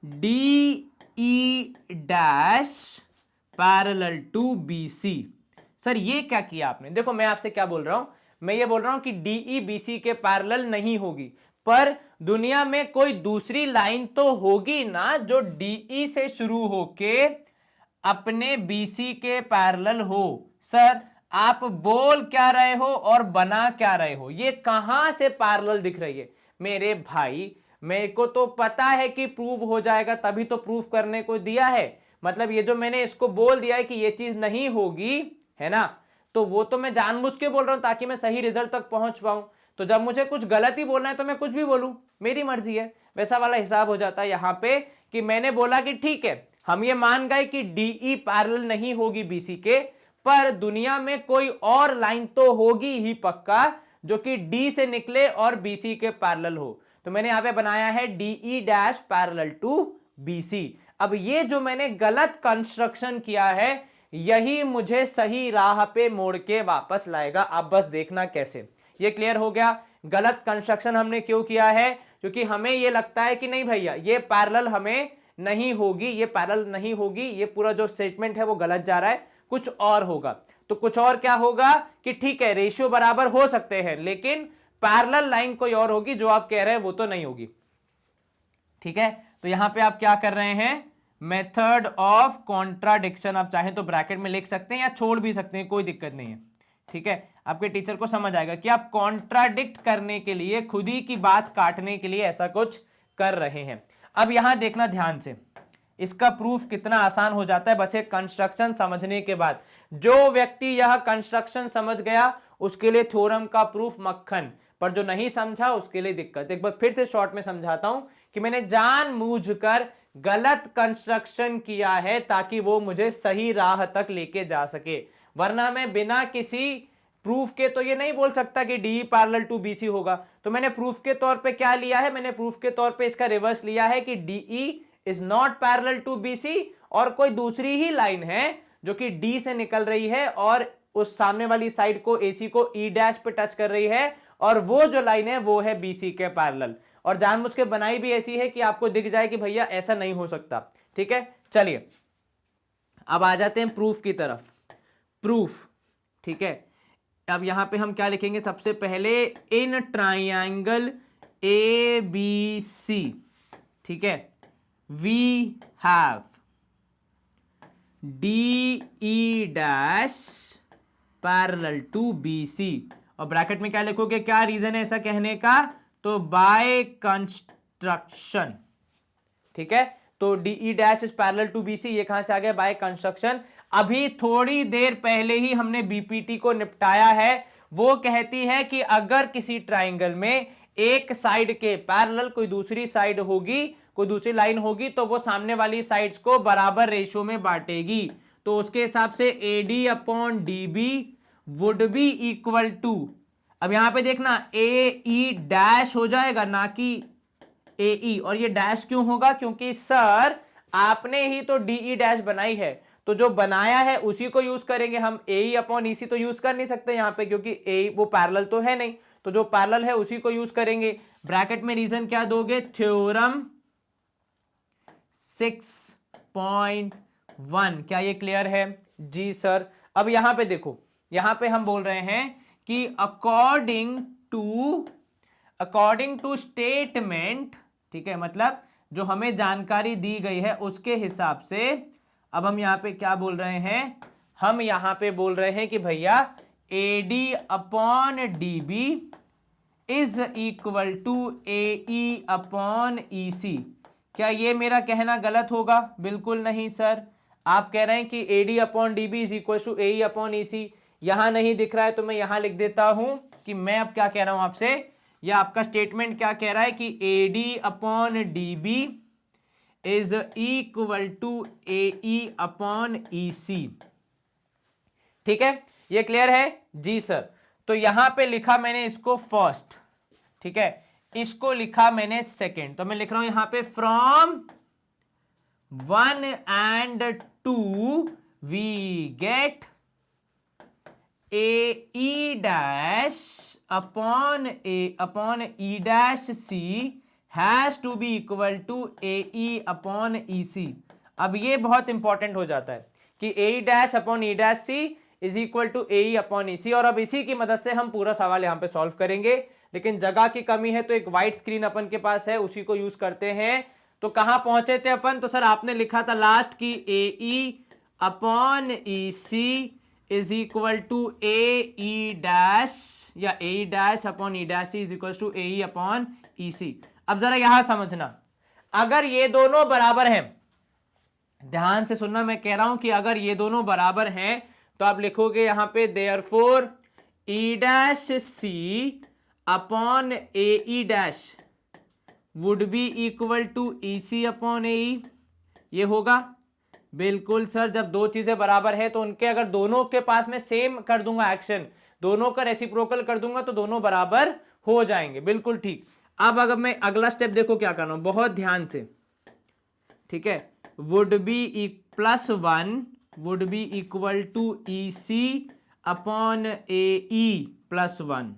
[SPEAKER 1] D E dash parallel to BC. Sir ये क्या किया आपने, देखो मैं आपसे क्या बोल रहा हूं, मैं ये बोल रहा हूं कि डीई बीसी के पैरेलल नहीं होगी, पर दुनिया में कोई दूसरी लाइन तो होगी ना जो डीई से शुरू होके अपने बीसी के पैरेलल हो। सर आप बोल क्या रहे हो और बना क्या रहे हो, ये कहां से पैरेलल दिख रही है मेरे भाई, मेरे को तो पता है कि प्रूव हो जाएगा, तभी तो प्रूफ करने को दिया है। मतलब ये जो मैंने इसको बोल दिया है कि ये चीज नहीं होगी, है ना, तो वो तो मैं जानबूझ के बोल रहा हूं ताकि मैं सही रिजल्ट तक पहुंच पाऊं। तो जब मुझे कुछ गलत ही बोलना है तो मैं कुछ भी बोलूं, मेरी मर्जी है, वैसा वाला हिसाब हो जाता है यहां पे कि मैंने बोला कि ठीक है हम ये मान गए कि डीई पैरेलल नहीं होगी बीसी के, पर दुनिया में कोई और लाइन तो होगी ही पक्का जो कि डी से निकले और बीसी के पैरेलल हो। तो मैंने यहां पे बनाया है DE dash parallel to BC. अब ये जो मैंने गलत कंस्ट्रक्शन किया है यही मुझे सही राह पे मोड़ के वापस लाएगा, आप बस देखना कैसे। ये क्लियर हो गया, गलत कंस्ट्रक्शन हमने क्यों किया है, क्योंकि हमें ये लगता है कि नहीं भैया ये पैरेलल हमें नहीं होगी, ये पैरेलल नहीं होगी, ये पूरा जो स्टेटमेंट है वो गलत जा रहा है, कुछ और होगा। तो कुछ और क्या होगा कि ठीक है रेशियो बराबर हो सकते हैं लेकिन पैरेलल लाइन कोई और होगी, जो आप कह रहे हैं वो तो नहीं होगी, ठीक है। तो यहां पे आप क्या कर रहे हैं, मेथड ऑफ कॉन्ट्राडिक्शन, आप चाहें तो ब्रैकेट में लिख सकते हैं या छोड़ भी सकते हैं, कोई दिक्कत नहीं है, ठीक है। आपके टीचर को समझ आएगा कि आप कॉन्ट्राडिक्ट करने के लिए, खुद ही की बात काटने के लिए ऐसा कुछ कर रहे हैं। अब यहां देखना ध्यान से, इसका प्रूफ कितना आसान हो जाता है बस एक कंस्ट्रक्शन समझने के बाद। जो व्यक्ति यह कंस्ट्रक्शन समझ गया उसके लिए थ्योरम का प्रूफ मक्खन, पर जो नहीं समझा उसके लिए दिक्कत। एक बार फिर से शॉर्ट में समझाता हूं कि मैंने जानबूझकर गलत कंस्ट्रक्शन किया है ताकि वो मुझे सही राह तक लेके जा सके, वरना मैं बिना किसी प्रूफ के तो ये नहीं बोल सकता कि डी पैरेलल टू बीसी होगा। तो मैंने प्रूफ के तौर पे क्या लिया है, मैंने प्रूफ के तौर पे इसका रिवर्स लिया है कि DE is not parallel to BC, और कोई दूसरी ही लाइन है जो कि डी से निकल रही है और उस सामने वाली साइड को एसी को ई डैश पे टच कर रही है, और वो जो लाइन है वो है बीसी के पैरेलल। और जानबूझ के बनाई भी ऐसी है कि आपको दिख जाए कि भैया ऐसा नहीं हो सकता, ठीक है। चलिए अब आ जाते हैं प्रूफ की तरफ। प्रूफ, ठीक है। अब यहां पे हम क्या लिखेंगे, सबसे पहले in triangle A B C, ठीक है, we have D E dash parallel to B C, और ब्रैकेट में क्या लिखोगे, क्या रीजन है ऐसा कहने का, तो बाय कंस्ट्रक्शन, ठीक है। तो DE dash is parallel to BC, ये कहां से आ गया, बाय कंस्ट्रक्शन। अभी थोड़ी देर पहले ही हमने बीपीटी को निपटाया है। वो कहती है कि अगर किसी ट्राइंगल में एक साइड के पैरेलल कोई दूसरी साइड होगी, कोई दूसरी लाइन होगी, तो वो सामने वाली साइड्स को बराबर रेशियो में बांटेगी। तो उसके हिसाब से AD upon DB would be equal to, अब यहां पे देखना AE डैश हो जाएगा ना कि AE, और ये डैश क्यों होगा? क्योंकि सर आपने ही तो DE डैश बनाई है, तो जो बनाया है उसी को यूज करेंगे हम। AE अपॉन EC तो यूज कर नहीं सकते यहां पे, क्योंकि AE वो पैरेलल तो है नहीं, तो जो पैरेलल है उसी को यूज करेंगे। ब्रैकेट में रीजन क्या दोगे? थ्योरम 6.1। क्या ये क्लियर है? जी सर। अब यहां पे देखो, यहां पे हम बोल रहे हैं कि अकॉर्डिंग टू स्टेटमेंट, ठीक है, मतलब जो हमें जानकारी दी गई है उसके हिसाब से। अब हम यहां पे क्या बोल रहे हैं? हम यहां पे बोल रहे हैं कि भैया AD upon DB is equal to AE upon EC। क्या ये मेरा कहना गलत होगा? बिल्कुल नहीं सर। आप कह रहे हैं कि AD upon DB is equal to AE upon EC, यहां नहीं दिख रहा है तो मैं यहां लिख देता हूं कि मैं अब क्या कह रहा हूं आपसे, या आपका स्टेटमेंट क्या कह रहा है कि AD upon DB is equal to AE upon EC। ठीक है, ये क्लियर है? जी सर। तो यहां पे लिखा मैंने इसको फर्स्ट, ठीक है, इसको लिखा मैंने सेकेंड, तो मैं लिख रहा हूं यहां पे from 1 and 2 we get AE dash upon E dash C has to be equal to AE upon EC। अब ये बहुत इंपॉर्टेंट हो जाता है कि AE dash upon E dash C is equal to AE upon EC, और अब इसी की मदद से हम पूरा सवाल यहां पे सॉल्व करेंगे। लेकिन जगह की कमी है तो एक वाइट स्क्रीन अपन के पास है, उसी को यूज करते हैं। तो कहां पहुंचे थे अपन? तो सर आपने लिखा था लास्ट की AE upon EC is equal to AE dash या AE dash upon E dash is equal to AE upon EC। अब जरा यहां समझना, अगर ये दोनों बराबर हैं, ध्यान से सुनना, मैं कह रहा हूं कि अगर ये दोनों बराबर हैं तो आप लिखोगे यहां पे therefore E dash C upon AE dash would be equal to EC upon AE। ये होगा? बिल्कुल सर। जब दो चीजें बराबर है तो उनके अगर दोनों के पास में सेम कर दूंगा एक्शन, दोनों का रेसिप्रोकल कर दूंगा तो दोनों बराबर हो जाएंगे। बिल्कुल ठीक। अब अगर मैं अगला स्टेप देखो क्या करना, बहुत ध्यान से, ठीक है, would be plus 1 would be equal to EC upon AE plus 1।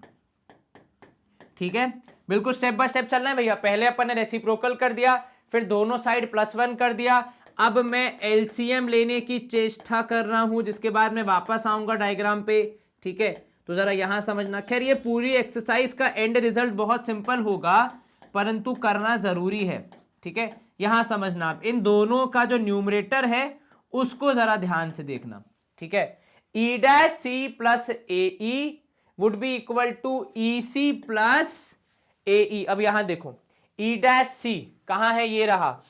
[SPEAKER 1] ठीक है, बिल्कुल स्टेप बाय स्टेप चलना है भैया। पहले अपन ने रेसिप्रोकल कर दिया, फिर दोनों साइड +1 कर दिया। अब मैं LCM लेने की चेष्टा कर रहा हूं, जिसके बाद मैं वापस आऊंगा डायग्राम पे। ठीक है, तो जरा यहां समझना। खैर ये पूरी एक्सरसाइज का एंड रिजल्ट बहुत सिंपल होगा, परंतु करना जरूरी है। ठीक है, यहां समझना आप, इन दोनों का जो न्यूमरेटर है उसको जरा ध्यान से देखना। ठीक है, E dash C plus AE would be equal to EC plus AE। अब यहां देखो, E डैश C कहां है? ये रहा,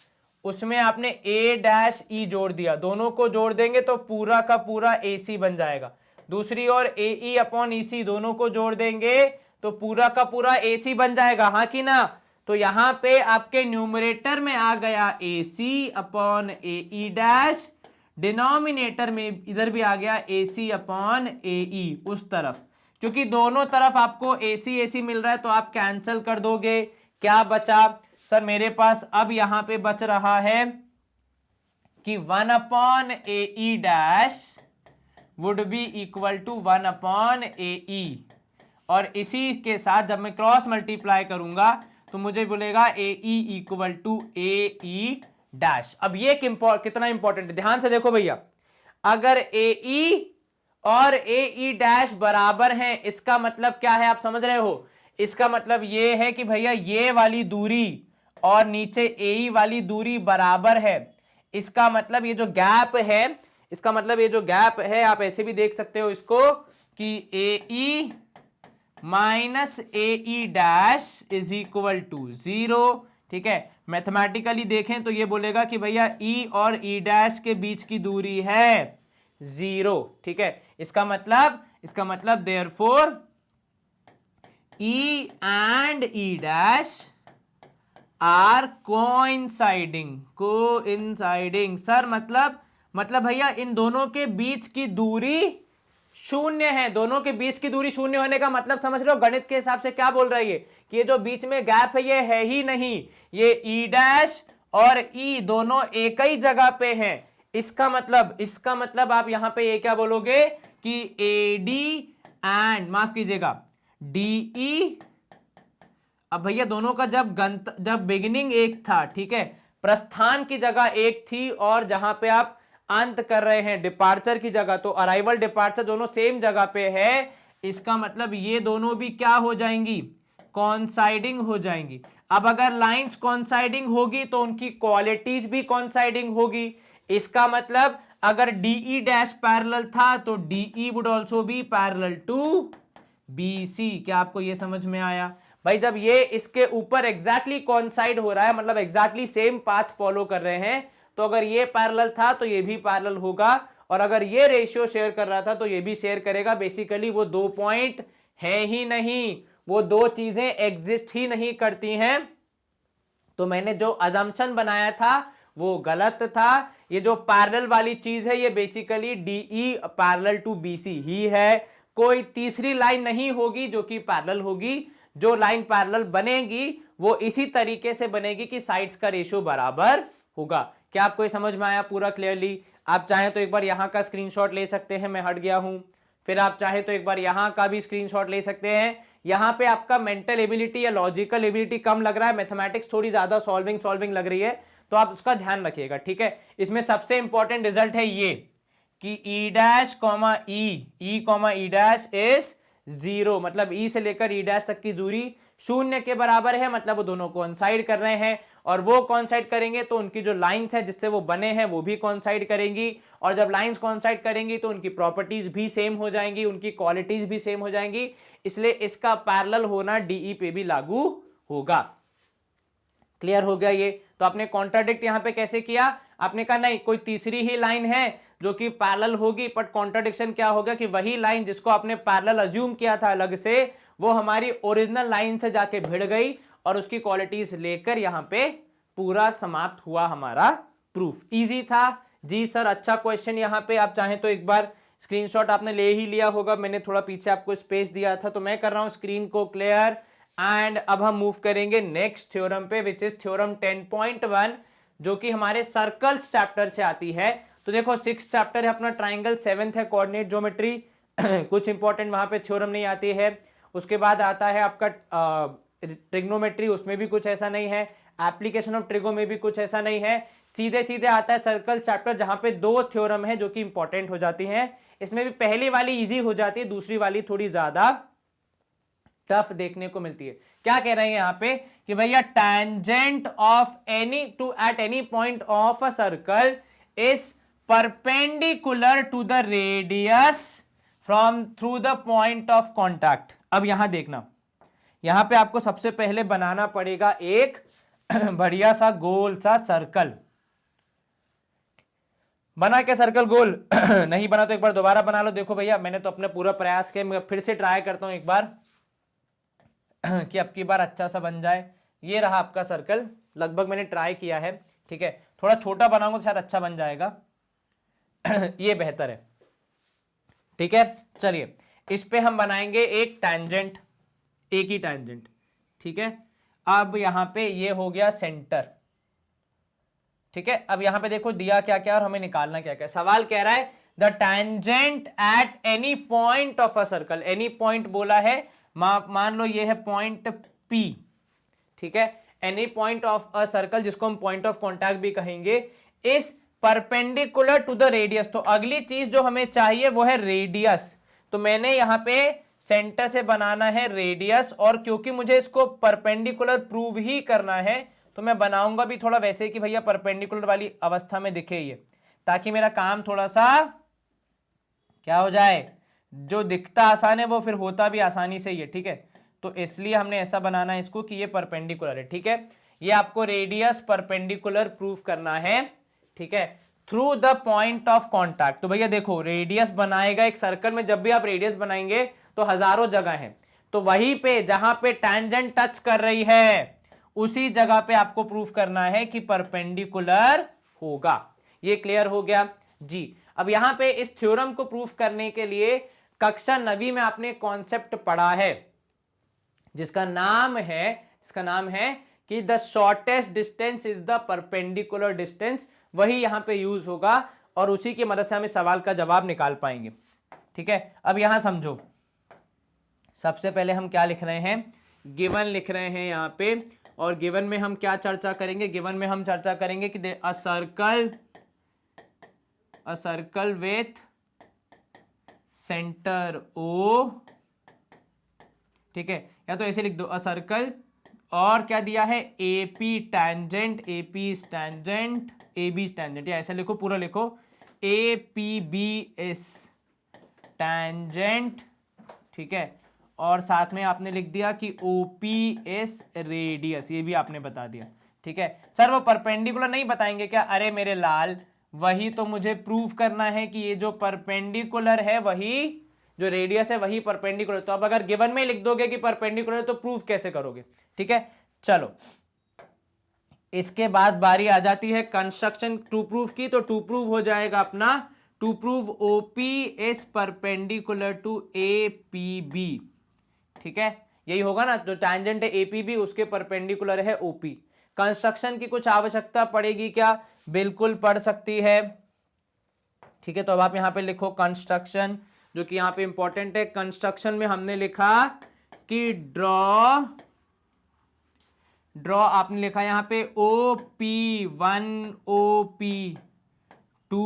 [SPEAKER 1] उसमें आपने A डैश E जोड़ दिया, दोनों को जोड़ देंगे तो पूरा का पूरा AC बन जाएगा। दूसरी ओर AE अपॉन EC दोनों को जोड़ देंगे तो पूरा का पूरा AC बन जाएगा, हाँ कि ना? तो यहां पे आपके न्यूमरेटर में आ गया AC upon AE dash, denominator में इधर भी आ गया AC अपॉन AE उस तरफ। क्योंकि दोनों तरफ आपको AC AC मिल रहा है तो आप कैंसिल कर दोगे। क्या बचा सर मेरे पास? अब यहां पे बच रहा है कि 1 upon AE dash would be equal to 1 upon AE, और इसी के साथ जब मैं क्रॉस मल्टीप्लाई करूंगा तो मुझे बोलेगा AE equal to AE dash. अब ये कितना इंपॉर्टेंट है, ध्यान से देखो भैया। अगर AE और AE डैश बराबर हैं, इसका मतलब क्या है आप समझ रहे हो? इसका मतलब ये है कि भैया ये वाली दूरी और नीचे AE वाली दूरी बराबर है। इसका मतलब ये जो गैप है, इसका मतलब ये जो गैप है, आप ऐसे भी देख सकते हो इसको कि AE minus AE dash is equal to 0। ठीक है, मैथमेटिकली देखें तो ये बोलेगा कि भैया E और E डैश के बीच की दूरी है 0, ठीक है। इसका मतलब therefore E and E dash are coinciding. Sir मतलब भैया इन दोनों के बीच की दूरी शून्य है। दोनों के बीच की दूरी शून्य होने का मतलब समझ रहे हो, गणित के हिसाब से क्या बोल रहा है ये, कि ये जो बीच में गैप है ये है ही नहीं, ये ई डैश और ई दोनों एक ही जगह पे हैं। इसका मतलब आप यहां पे ये क्या बोलोगे कि ए डी एंड माफ कीजिएगा डीई। अब भैया दोनों का जब बिगिनिंग एक था, ठीक है, प्रस्थान की जगह एक थी और जहां पे आप अंत कर रहे हैं डिपार्चर की जगह, तो अराइवल डिपार्चर दोनों सेम जगह पे है। इसका मतलब ये दोनों भी क्या हो जाएंगी, कॉन्साइडिंग हो जाएंगी। अब अगर लाइंस कॉन्साइडिंग होगी तो उनकी क्वालिटीज भी कॉन्साइडिंग होगी। इसका मतलब अगर डीई डैश पैरेलल था तो DE would also be parallel to BC. क्या आपको ये समझ में आया भाई? जब ये इसके ऊपर एग्जैक्टली कॉन्साइड हो रहा है, मतलब एग्जैक्टली सेम पाथ फॉलो कर रहे हैं, तो अगर ये पैरेलल था तो ये भी पैरेलल होगा, और अगर ये रेशियो शेयर कर रहा था तो ये भी शेयर करेगा। बेसिकली वो दो पॉइंट है ही नहीं, वो दो चीजें एग्जिस्ट ही नहीं करती हैं। तो मैंने जो अजम्पशन बनाया था वो गलत था। ये जो पैरेलल वाली चीज है ये basically DE parallel to BC ही है। कोई तीसरी लाइन नहीं होगी जो कि पैरेलल होगी। जो लाइन पैरेलल बनेगी वो इसी तरीके से बनेगी कि साइड्स का रेशियो बराबर होगा। क्या आपको ये समझ में आया पूरा क्लियरली? आप चाहें तो एक बार यहां का स्क्रीनशॉट ले सकते हैं, मैं हट गया हूं। फिर आप चाहे तो एक बार यहां का भी स्क्रीनशॉट ले सकते हैं। यहां पे आपका मेंटल एबिलिटी या लॉजिकल एबिलिटी कम लग रहा है, मैथमेटिक्स थोड़ी ज्यादा सॉल्विंग लग रही है, तो आप उसका ध्यान रखिएगा, ठीक है। इसमें सबसे इंपॉर्टेंट रिजल्ट है ये कि ई dash comma E dash is 0, मतलब ई से लेकर ई डैश तक की दूरी शून्य के बराबर है, मतलब वो दोनों कोइंसाइड कर रहे हैं। और वो कोइंसाइड करेंगे तो उनकी जो लाइंस है जिससे वो बने हैं वो भी कोइंसाइड करेंगी, और जब लाइंस कोइंसाइड करेंगी तो उनकी प्रॉपर्टीज भी सेम हो जाएंगी, उनकी क्वालिटीज भी सेम हो जाएंगी। इसलिए इसका पैरेलल होना डीई पे भी लागू होगा। क्लियर हो गया ये? तो आपने कॉन्ट्राडिक्ट यहां पे कैसे किया? आपने कहा नहीं, कोई तीसरी ही लाइन है जो कि पैरेलल होगी, बट कॉन्ट्राडिक्शन क्या होगा कि वही लाइन जिसको आपने पैरेलल अज्यूम किया था अलग से, वो हमारी ओरिजिनल लाइन से जाके भिड़ गई और उसकी क्वालिटीज लेकर यहां पे पूरा समाप्त हुआ हमारा प्रूफ। इजी था जी सर, अच्छा क्वेश्चन। यहां पे आप चाहें तो एक बार स्क्रीनशॉट आपने ले ही लिया होगा, मैंने थोड़ा पीछे आपको स्पेस दिया था, तो मैं कर रहा हूं स्क्रीन को क्लियर। एंड अब हम मूव करेंगे नेक्स्ट थ्योरम पे, विच इज थ्योरम 10.1, जो कि हमारे सर्कल्स चैप्टर से आती है। तो देखो 6th चैप्टर है अपना ट्राइंगल, 7th है कोऑर्डिनेट ज्योमेट्री कुछ इंपॉर्टेंट वहां पे थ्योरम नहीं आती है। उसके बाद आता है आपका ट्रिग्नोमेट्री, उसमें भी कुछ ऐसा नहीं है। एप्लीकेशन ऑफ ट्रिगो में भी कुछ ऐसा नहीं है। सीधे सीधे आता है सर्कल चैप्टर, जहां पे 2 थ्योरम है जो कि इंपॉर्टेंट हो जाती हैं। इसमें भी पहली वाली इजी हो जाती है, दूसरी वाली थोड़ी ज्यादा टफ देखने को मिलती है। क्या कह रहे हैं यहां पे कि भैया tangent of any to at any point of a circle is perpendicular to the radius from through the point of contact. अब यहां देखना, यहां पे आपको सबसे पहले बनाना पड़ेगा एक बढ़िया सा गोल सा सर्कल। बना के सर्कल गोल नहीं बना तो एक बार दोबारा बना लो। देखो भैया मैंने तो अपने पूरा प्रयास किया, मैं फिर से ट्राई करता हूं एक बार कि अब की बार अच्छा सा बन जाए। ये रहा आपका सर्कल, लगभग मैंने ट्राई किया है, ठीक है। थोड़ा छोटा बनाऊंगा तो शायद अच्छा बन जाएगा ये बेहतर है, ठीक है। चलिए इस पे हम बनाएंगे एक टैंजेंट, एक ही टैंजेंट, ठीक है। अब यहां पे ये हो गया सेंटर, ठीक है। अब यहां पे देखो दिया क्या क्या और हमें निकालना क्या क्या। सवाल कह रहा है the tangent eight any point of a circle, any point बोला है, मान लो ये है पॉइंट P, ठीक है। Any point of a circle जिसको हम पॉइंट ऑफ कॉन्टैक्ट भी कहेंगे, इस परपेंडिकुलर टू द रेडियस। तो अगली चीज जो हमें चाहिए वो है रेडियस। तो मैंने यहां पे सेंटर से बनाना है रेडियस, और क्योंकि मुझे इसको परपेंडिकुलर प्रूव ही करना है तो मैं बनाऊंगा भी थोड़ा वैसे कि भैया परपेंडिकुलर वाली अवस्था में दिखे ये, ताकि मेरा काम थोड़ा सा क्या हो जाए, जो दिखता आसान है वो फिर होता भी आसानी से ही है, ठीक है। तो इसलिए हमने ऐसा बनाना है इसको कि ये परपेंडिकुलर है, ठीक है। ये आपको रेडियस परपेंडिकुलर प्रूफ करना है, ठीक है। Through the point of contact. तो भैया देखो रेडियस बनाएगा एक सर्कल में, जब भी आप रेडियस बनाएंगे तो हजारों जगह हैं, तो वहीं पे जहां पे टैंजेंट टच कर रही है उसी जगह पे आपको प्रूफ करना है कि परपेंडिकुलर होगा। ये क्लियर हो गया जी। अब यहां पे इस थ्योरम को प्रूफ करने के लिए कक्षा 9वीं में आपने कॉन्सेप्ट पढ़ा है जिसका नाम है कि the shortest distance is the perpendicular distance. वही यहां पे यूज होगा और उसी की मदद से हम इस सवाल का जवाब निकाल पाएंगे। ठीक है, अब यहां समझो, सबसे पहले हम क्या लिख रहे हैं, गिवन लिख रहे हैं यहां पे, और गिवन में हम क्या चर्चा करेंगे, गिवन में हम चर्चा करेंगे कि a circle with centre O, ठीक है, या तो ऐसे लिख दो अ सर्कल, और क्या दिया है AP टैंजेंट, AB टैंजेंट, या ऐसे लिखो, पूरा लिखो APBS टैंजेंट, ठीक है, और साथ में आपने लिख दिया कि OPS रेडियस, ये भी आपने बता दिया। ठीक है सर, वो परपेंडिकुलर नहीं बताएंगे क्या? अरे मेरे लाल, वही तो मुझे प्रूफ करना है कि ये जो परपेंडिकुलर है वही जो रेडियस है वही परपेंडिकुलर। तो अब अगर गिवन में लिख दोगे कि परपेंडिकुलर तो प्रूफ कैसे करोगे? ठीक है, चलो इसके बाद बारी आ जाती है कंस्ट्रक्शन टू प्रूफ की। तो टू प्रूफ हो जाएगा अपना, to prove OP is perpendicular to APB। ठीक है, यही होगा ना, जो टैंजेंट है APB उसके परपेंडिकुलर है OP। कंस्ट्रक्शन की कुछ आवश्यकता पड़ेगी क्या? बिल्कुल पड़ सकती है। ठीक है, तो अब आप यहां पे लिखो कंस्ट्रक्शन, जो कि यहां पे इंपॉर्टेंट है। कंस्ट्रक्शन में हमने लिखा कि ड्रॉ आपने लिखा यहां पे OP1 OP2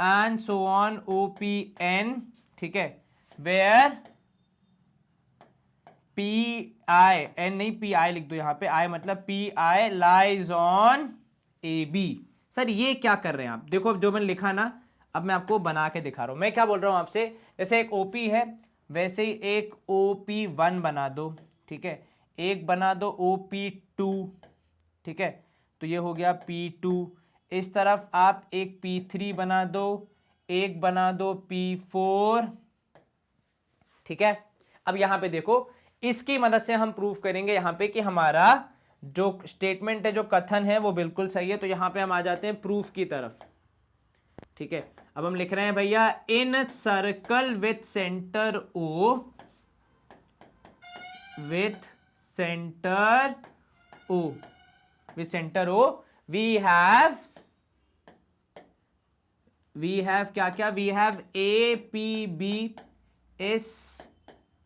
[SPEAKER 1] and so on OPN। ठीक है, वेयर PI नहीं PI लिख दो यहां पे, I मतलब PI lies on AB। Sir ये क्या कर रहे हैं आप? देखो जो मैंने लिखा ना, अब मैं आपको बना के दिखा रहा हूं। मैं क्या बोल रहा हूं आपसे, जैसे एक OP है वैसे ही एक OP1 बना दो। ठीक है, एक बना दो OP2। ठीक है, तो ये हो गया P2। इस तरफ आप एक P3 बना दो, एक बना दो P4। ठीक है, अब यहां पे देखो, इसकी मदद से हम प्रूफ करेंगे यहां पे कि हमारा जो स्टेटमेंट है, जो कथन है वो बिल्कुल सही है। तो यहां पे हम आ जाते हैं प्रूफ की तरफ। ठीक है, अब हम लिख रहे हैं भैया, in circle with centre O, with centre O we have क्या क्या, we have APB is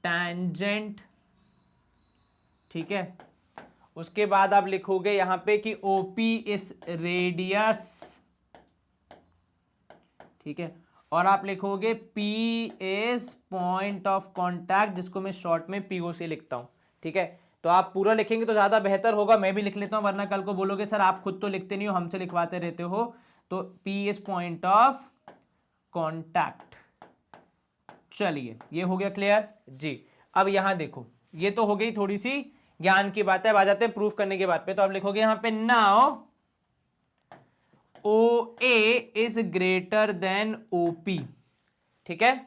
[SPEAKER 1] tangent. ठीक है, उसके बाद आप लिखोगे यहां पे कि OP इस रेडियस। ठीक है, और आप लिखोगे P is point of contact, जिसको मैं शॉर्ट में POC लिखता हूं। ठीक है, तो आप पूरा लिखेंगे तो ज्यादा बेहतर होगा, मैं भी लिख लेता हूं, वरना कल को बोलोगे सर आप खुद तो लिखते नहीं हो, हमसे लिखवाते रहते हो। तो P is point of contact. चलिए ये हो गया क्लियर जी। अब यहां देखो, ये तो हो गई थोड़ी सी ज्ञान की बात है। अब आ जाते हैं प्रूफ करने के बाद पे। तो आप लिखोगे यहां पे, now OA is greater than OP। ठीक है,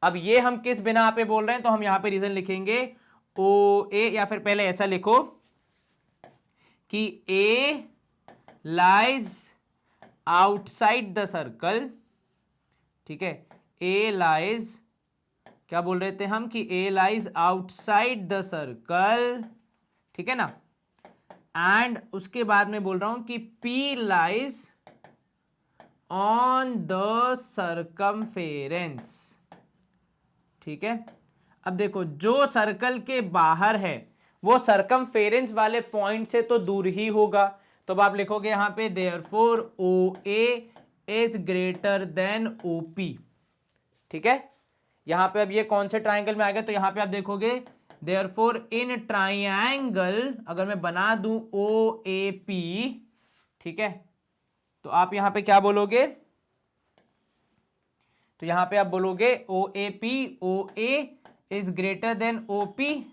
[SPEAKER 1] अब ये हम किस बिना पे बोल रहे हैं, तो हम यहां पे रीजन लिखेंगे OA, या फिर पहले ऐसा लिखो कि A lies outside the circle. ठीक है, A लाइज, क्या बोल रहे थे हम कि A lies outside the circle. ठीक है ना, एंड उसके बाद में बोल रहा हूं कि P lies on the circumference. ठीक है, अब देखो जो सर्कल के बाहर है वो सर्कमफेरेंस वाले पॉइंट से तो दूर ही होगा। तो अब आप लिखोगे यहां पे, therefore OA is greater than OP। ठीक है, यहां पे अब ये कौन से ट्राइंगल में आ गया, तो यहां पे आप देखोगे, देयरफॉर इन ट्राइंगल, अगर मैं बना दूं OAP। ठीक है, तो आप यहां पे क्या बोलोगे, तो यहां पे आप बोलोगे OAP, OA is greater than OP।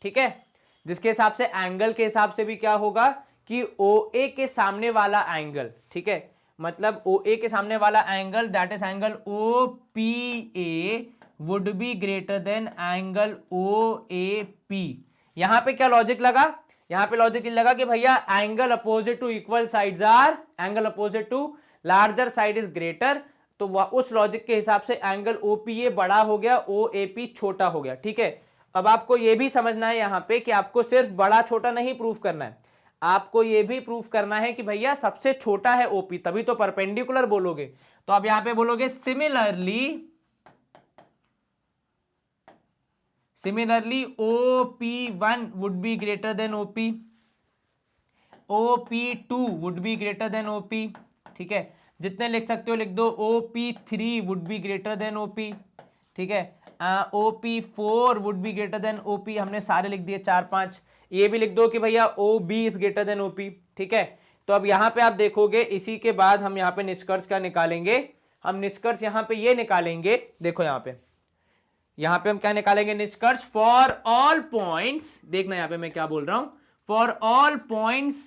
[SPEAKER 1] ठीक है, जिसके हिसाब से एंगल के हिसाब से भी क्या होगा कि OA के सामने वाला एंगल, ठीक है, मतलब ओ ए के सामने वाला angle that is angle O P A would be greater than angle O A P. यहां पे क्या लॉजिक लगा, यहां पे लॉजिक लगा कि भैया angle opposite to equal sides are, angle opposite to larger side is greater, तो उस लॉजिक के हिसाब से एंगल ओपीए बड़ा हो गया, ओएपी छोटा हो गया। ठीक है, अब आपको यह भी समझना है यहां पे कि आपको सिर्फ बड़ा छोटा नहीं प्रूफ करना है, आपको यह भी प्रूफ करना है कि भैया सबसे छोटा है ओपी, तभी तो परपेंडिकुलर बोलोगे। तो आप यहां पे बोलोगे similarly OP1 would be greater than OP, OP2 would be greater than OP। ठीक है, जितने लिख सकते हो लिख दो। OP3 would be greater than OP। ठीक है, OP4 would be greater than OP, हमने सारे लिख दिए 4-5। ये भी लिख दो कि भैया OB is greater than OP। ठीक है, तो अब यहां पे आप देखोगे, इसी के बाद हम यहां पे निष्कर्ष क्या निकालेंगे, हम निष्कर्ष यहां पे ये निकालेंगे, देखो यहां पे हम क्या निकालेंगे निष्कर्ष, फॉर ऑल पॉइंट्स, देखना यहां पे मैं क्या बोल रहा हूं, for all points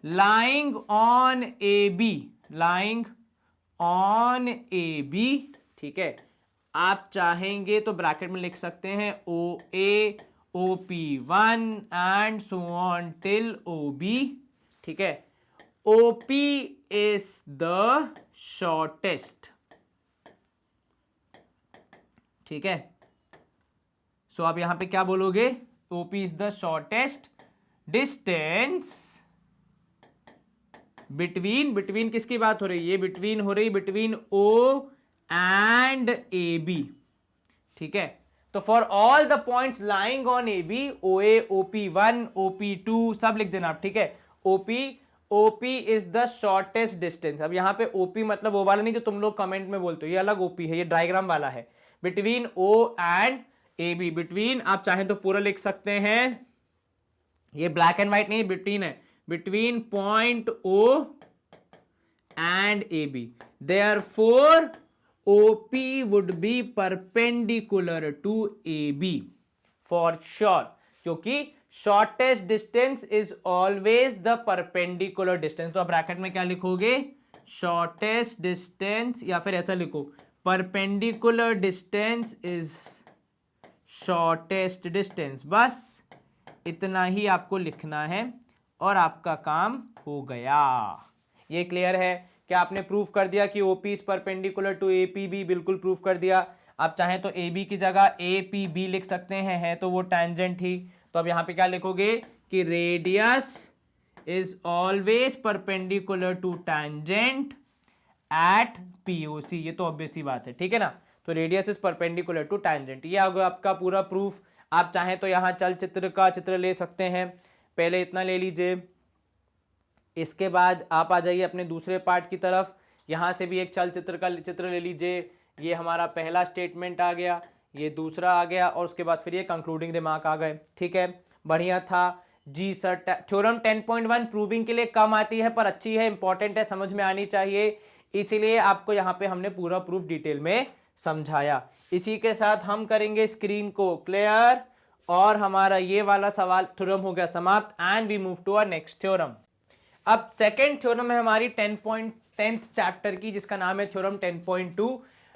[SPEAKER 1] lying on AB, lying on AB। ठीक है, आप चाहेंगे तो ब्रैकेट में लिख सकते हैं OA, OP1 and so on till OB। ठीक है, OP is the shortest। ठीक है, सो आप यहां पे क्या बोलोगे, OP is the shortest distance between किसकी बात हो रही है, ये बिटवीन हो रही, बिटवीन O एंड AB। ठीक है, तो for all the points lying on AB, OA, OP1, OP2 सब लिख देना आप। ठीक है, OP is the shortest distance. अब यहां पे OP मतलब वो वाला नहीं जो तुम लोग कमेंट में बोलते हो, ये अलग OP है, ये डायग्राम वाला है, between O and AB। Between आप चाहें तो पूरा लिख सकते हैं, ये ब्लैक एंड व्हाइट नहीं, बिटवीन है, between point O and AB, therefore OP would be perpendicular to AB for sure, क्योंकि shortest distance is always the perpendicular distance। तो आप ब्रैकेट में क्या लिखोगे, shortest distance, या फिर ऐसा लिखो perpendicular distance is shortest distance। बस इतना ही आपको लिखना है और आपका काम हो गया। ये क्लियर है कि आपने प्रूफ कर दिया कि OP is perpendicular to APB, बिल्कुल प्रूफ कर दिया। आप चाहें तो AB की जगह APB लिख सकते हैं, है तो वो टैंजेंट ही। तो अब यहां पे क्या लिखोगे कि radius is always perpendicular to tangent at POC। ये तो ऑब्वियस सी बात है, ठीक है ना। तो radius is perpendicular to tangent, ये आ गया आपका पूरा प्रूफ। आप चाहें तो यहाँ चलचित्र का चित्र ले सकते हैं, पहले इतना ले लीजिए, इसके बाद आप आ जाइए अपने दूसरे पार्ट की तरफ, यहाँ से भी एक चलचित्र का चित्र ले लीजिए। ये हमारा पहला स्टेटमेंट आ गया, ये दूसरा आ गया, और उसके बाद फिर ये कंक्लूडिंग रिमार्क आ गए। ठीक है, बढ़िया था जी सर। थ्योरम 10.1 प्रूविंग के लिए कम आती है पर अच्छी है, इंपॉर्टेंट है, समझ में आनी चाहिए, इसीलिए आपको यहाँ पे हमने पूरा प्रूफ डिटेल में समझाया। इसी के साथ हम करेंगे स्क्रीन को क्लियर, और हमारा ये वाला सवाल थ्योरम हो गया समाप्त, and we move to our next theorem. अब सेकंड थ्योरम है हमारी 10th चैप्टर की, जिसका नाम है थ्योरम 10.2,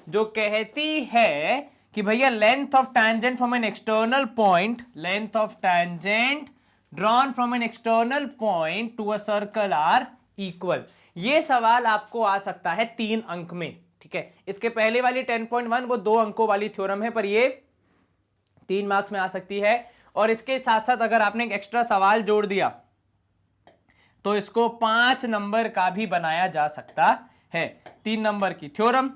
[SPEAKER 1] जो कहती है कि भैया length of tangent from an external point, length of tangent drawn from an external point to a circle are equal. ये सवाल आपको आ सकता है 3 अंक में। ठीक है, इसके पहले वाली 10.1 वो 2 अंकों वाली थ्योरम है, पर ये 3 मार्क्स में आ सकती है। और इसके साथ साथ अगर आपने एक एक्स्ट्रा सवाल जोड़ दिया तो इसको 5 नंबर का भी बनाया जा सकता है। 3 नंबर की थ्योरम,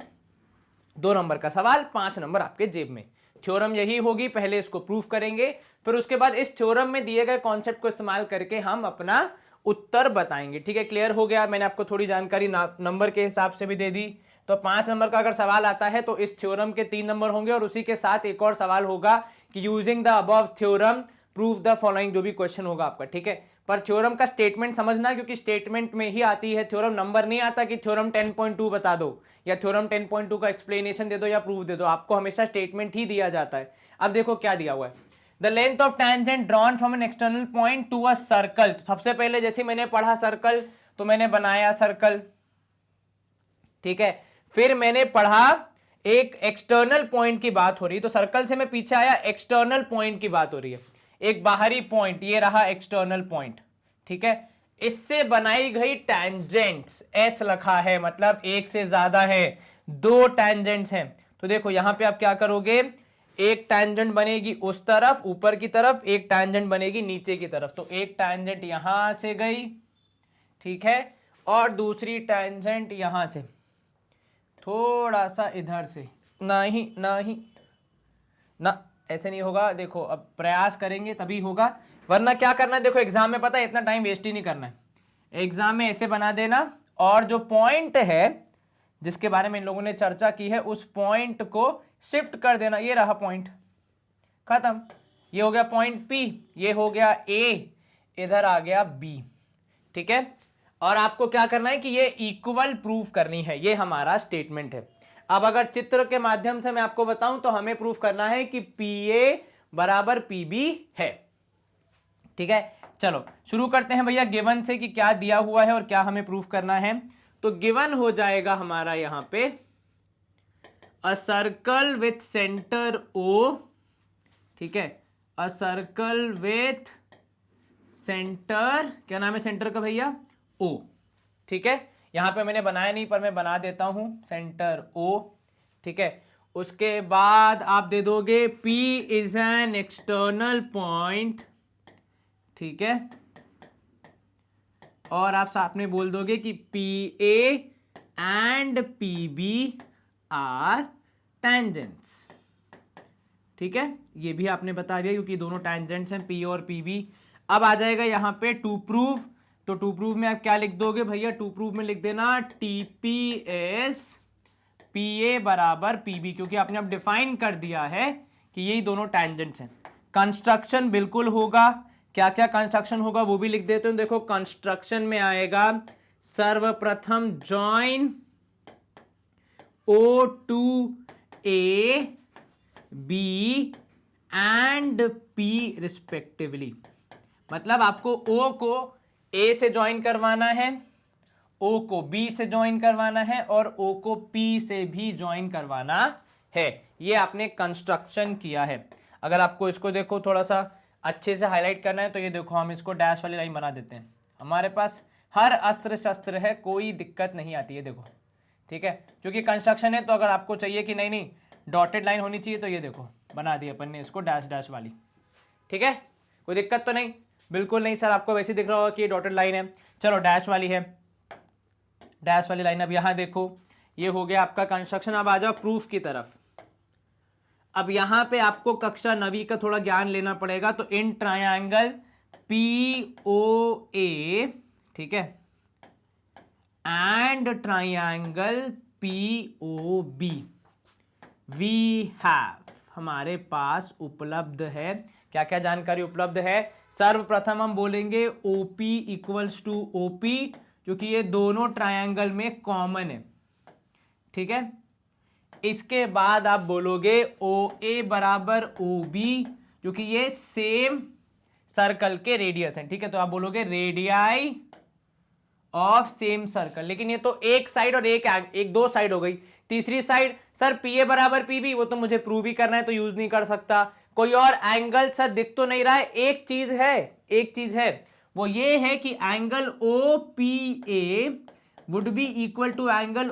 [SPEAKER 1] 2 नंबर का सवाल, 5 नंबर आपके जेब में। थ्योरम यही होगी, पहले इसको प्रूफ करेंगे, फिर उसके बाद इस थ्योरम में दिए गए कॉन्सेप्ट को इस्तेमाल करके हम अपना उत्तर बताएंगे। ठीक है, क्लियर हो गया। मैंने आपको थोड़ी जानकारी नंबर के हिसाब से भी दे दी। तो 5 नंबर का अगर सवाल आता है तो इस थ्योरम के 3 नंबर होंगे, और उसी के साथ एक और सवाल होगा कि using the above theorem prove the following, जो भी क्वेश्चन होगा आपका। ठीक है, पर थ्योरम का स्टेटमेंट समझना, क्योंकि स्टेटमेंट में ही आती है थ्योरम, नंबर नहीं आता कि थ्योरम 10.2 बता दो या थ्योरम 10.2 का एक्सप्लेनेशन दे दो या प्रूफ दे दो, आपको हमेशा स्टेटमेंट ही दिया जाता है। अब देखो क्या दिया हुआ है, the length of tangent drawn from an external point to a circle. सबसे पहले जैसे मैंने पढ़ा सर्कल, तो मैंने बनाया सर्कल, ठीक है। फिर मैंने पढ़ा एक एक्सटर्नल पॉइंट की बात हो रही है, तो सर्कल से मैं पीछे आया, एक्सटर्नल पॉइंट की बात हो रही है, एक बाहरी पॉइंट, ये रहा एक्सटर्नल पॉइंट, ठीक है। इससे बनाई गई टैंजेंट्स, एस रखा है मतलब एक से ज्यादा है, दो टैंजेंट्स हैं। तो देखो यहां पे आप क्या करोगे, एक टैंजेंट बनेगी उस तरफ ऊपर की तरफ, एक टैंजेंट बनेगी नीचे की तरफ। तो एक टैंजेंट यहां से गई, ठीक है, और दूसरी टैंजेंट यहां से थोड़ा सा इधर से, नहीं नहीं ना, ऐसे नहीं होगा। देखो अब प्रयास करेंगे तभी होगा, वरना क्या करना है, देखो एग्जाम में पता है इतना टाइम वेस्ट ही नहीं करना है, एग्जाम में ऐसे बना देना, और जो पॉइंट है जिसके बारे में इन लोगों ने चर्चा की है उस पॉइंट को शिफ्ट कर देना, ये रहा पॉइंट, खत्म। ये हो गया पॉइंट P, ये हो गया A, इधर आ गया B, ठीक है। और आपको क्या करना है कि ये इक्वल प्रूफ करनी है, ये हमारा स्टेटमेंट है। अब अगर चित्र के माध्यम से मैं आपको बताऊं तो हमें प्रूफ करना है कि PA बराबर PB है, ठीक है। चलो शुरू करते हैं भैया गिवन से कि क्या दिया हुआ है और क्या हमें प्रूफ करना है। तो गिवन हो जाएगा हमारा यहां पे a circle with centre O, ठीक है, अ सर्कल विथ सेंटर, क्या नाम है सेंटर का भैया, O, ठीक है। यहां पे मैंने बनाया नहीं पर मैं बना देता हूं, सेंटर O, ठीक है। उसके बाद आप दे दोगे P is an external point, ठीक है, और आप साथ में बोल दोगे कि PA and PB are tangents, ठीक है। ये भी आपने बता दिया क्योंकि दोनों टेंजेंट्स हैं P और PB। अब आ जाएगा यहां पे टू प्रूव, तो टू प्रूव में आप क्या लिख दोगे भैया, टू प्रूव में लिख देना TPS PA बराबर PB, क्योंकि आपने अब डिफाइन कर दिया है कि यही दोनों टेंजेंट्स हैं। कंस्ट्रक्शन बिल्कुल होगा, क्या क्या कंस्ट्रक्शन होगा वो भी लिख देते हैं। देखो कंस्ट्रक्शन में आएगा सर्वप्रथम join O2A B and P respectively, मतलब आपको O को A से ज्वाइन करवाना है, O को B से ज्वाइन करवाना है और O को P से भी ज्वाइन करवाना है। ये आपने कंस्ट्रक्शन किया है। अगर आपको इसको देखो थोड़ा सा अच्छे से हाईलाइट करना है तो ये देखो हम इसको डैश वाली लाइन बना देते हैं, हमारे पास हर अस्त्र शस्त्र है, कोई दिक्कत नहीं आती है, देखो, ठीक है। क्योंकि कंस्ट्रक्शन है तो अगर आपको चाहिए कि नहीं नहीं डॉटेड लाइन होनी चाहिए तो ये देखो बना दी अपन ने इसको डैश डैश वाली, ठीक है, कोई दिक्कत तो नहीं, बिल्कुल नहीं सर, आपको वैसे दिख रहा होगा कि ये डॉटेड लाइन है, चलो डैश वाली है, डैश वाली लाइन। अब यहां देखो ये हो गया आपका कंस्ट्रक्शन। अब आ जाओ प्रूफ की तरफ। अब यहां पे आपको कक्षा 9वीं का थोड़ा ज्ञान लेना पड़ेगा। तो इन ट्रायंगल POA, ठीक है, and triangle POB we have, हमारे पास उपलब्ध है, क्या क्या जानकारी उपलब्ध है। सर्वप्रथम हम बोलेंगे OP इक्वल्स टू OP, क्योंकि ये दोनों ट्रायंगल में कॉमन है, ठीक है। इसके बाद आप बोलोगे OA बराबर OB, क्योंकि ये सेम सर्कल के रेडियस हैं, ठीक है। तो आप बोलोगे रेडियाई ऑफ सेम सर्कल, लेकिन ये तो एक साइड और एक दो साइड हो गई, तीसरी साइड सर PA बराबर PB, वो तो मुझे प्रूव ही करना है तो यूज नहीं कर सकता। कोई और एंगल सर दिख तो नहीं रहा है, एक चीज है, एक चीज है, वो ये है कि angle OPA would be equal to angle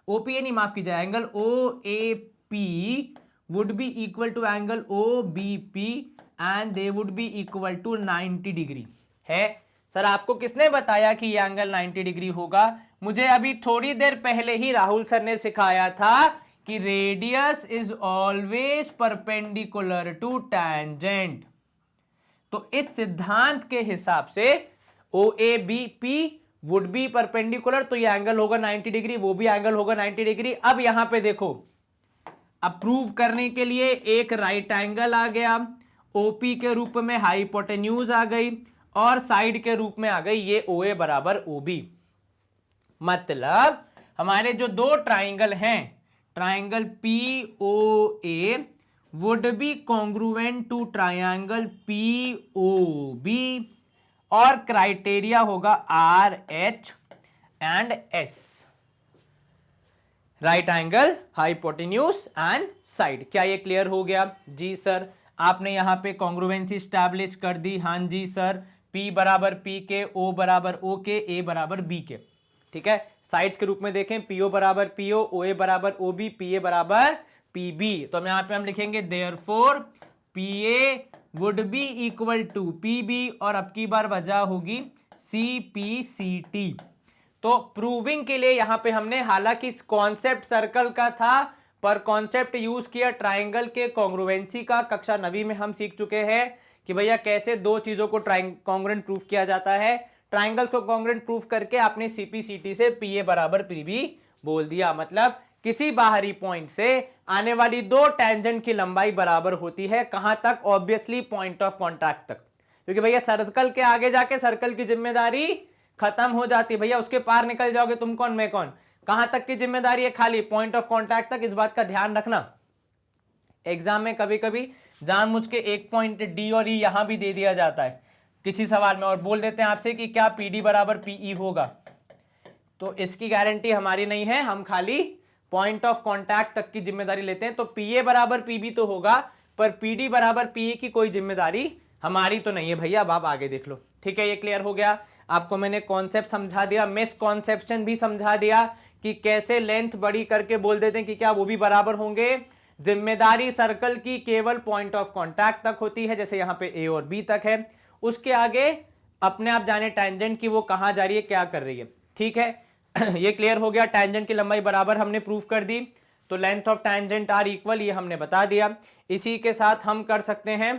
[SPEAKER 1] OPA नहीं, माफ कीजिए, angle OAP would be equal to angle OBP and they would be equal to 90 degree है। सर आपको किसने बताया कि ये एंगल 90 डिग्री होगा? मुझे अभी थोड़ी देर पहले ही राहुल सर ने सिखाया था कि radius is always perpendicular to tangent. तो इस सिद्धांत के हिसाब से OABP वुड बी परपेंडिकुलर, तो ये एंगल होगा 90 डिग्री, वो भी एंगल होगा 90 डिग्री। अब यहां पे देखो, अब प्रूव करने के लिए एक राइट एंगल आ गया, OP के रूप में हाइपोटेन्यूज आ गई और साइड के रूप में आ गई ये OA बराबर OB। मतलब हमारे जो दो ट्राइंगल हैं, triangle POA would be congruent to triangle POB और क्राइटेरिया होगा R H and S, right angle, hypotenuse and side. क्या ये क्लियर हो गया? जी सर। आपने यहां पे कॉन्ग्रुएंसी स्टैब्लिश कर दी। हाँ जी सर। P बराबर P के, O बराबर O के, A बराबर B के। ठीक है, साइड्स के रूप में देखें, PO बराबर PO, OA बराबर OB, PA बराबर PB। तो हम यहां पे हम लिखेंगे therefore PA would be equal to PB, और अब की बार वजह होगी CPCT। तो प्रूविंग के लिए यहां पे हमने, हालांकि कॉन्सेप्ट सर्कल का था, पर कॉन्सेप्ट यूज किया ट्राइंगल के कॉन्ग्रुएंसी का। कक्षा 9वीं में हम सीख चुके हैं कि भैया कैसे दो चीजों को कॉन्ग्रुएंट प्रूफ किया जाता है। ट्राइंगल को कॉन्ग्रुएंट प्रूफ करके आपने सीपीसीटी से पीए बराबर पीबी बोल दिया। मतलब किसी बाहरी पॉइंट से आने वाली दो टेंजेंट की लंबाई बराबर होती है। कहां तक? ऑब्वियसली पॉइंट ऑफ कॉन्टैक्ट तक, क्योंकि भैया सर्कल के आगे जाके सर्कल की जिम्मेदारी खत्म हो जाती है। भैया उसके पार निकल जाओगे तुम कौन मैं कौन, कहां तक की जिम्मेदारी है? खाली पॉइंट ऑफ कांटेक्ट तक। इस बात का ध्यान रखना। एग्जाम में कभी कभी जानबूझ के एक पॉइंट डी और ई यहां भी दे दिया जाता है किसी सवाल में, और बोल देते हैं आपसे कि क्या पीडी बराबर पीई होगा। तो इसकी गारंटी हमारी नहीं है, हम खाली पॉइंट ऑफ कांटेक्ट तक की जिम्मेदारी लेते हैं। तो पीए बराबर पीबी तो होगा, पर पीडी बराबर पीई की कोई जिम्मेदारी हमारी तो नहीं है भैया। अब आप आगे देख लो। ठीक है, ये क्लियर हो गया। आपको मैंने कॉन्सेप्ट समझा दिया, मिसकॉन्सेप्शन भी समझा दिया कि कैसे लेंथ बड़ी करके बोल देते हैं कि क्या वो भी बराबर होंगे। जिम्मेदारी सर्कल की केवल पॉइंट ऑफ कांटेक्ट तक होती है, जैसे यहां पे ए और बी तक है। उसके आगे अपने आप जाने टेंजेंट की वो कहां जा रही है, क्या कर रही है। ठीक है, ये क्लियर हो गया। टेंजेंट की लंबाई बराबर हमने प्रूफ कर दी। तो length of tangent are equal, ये हमने बता दिया। इसी के साथ हम कर सकते हैं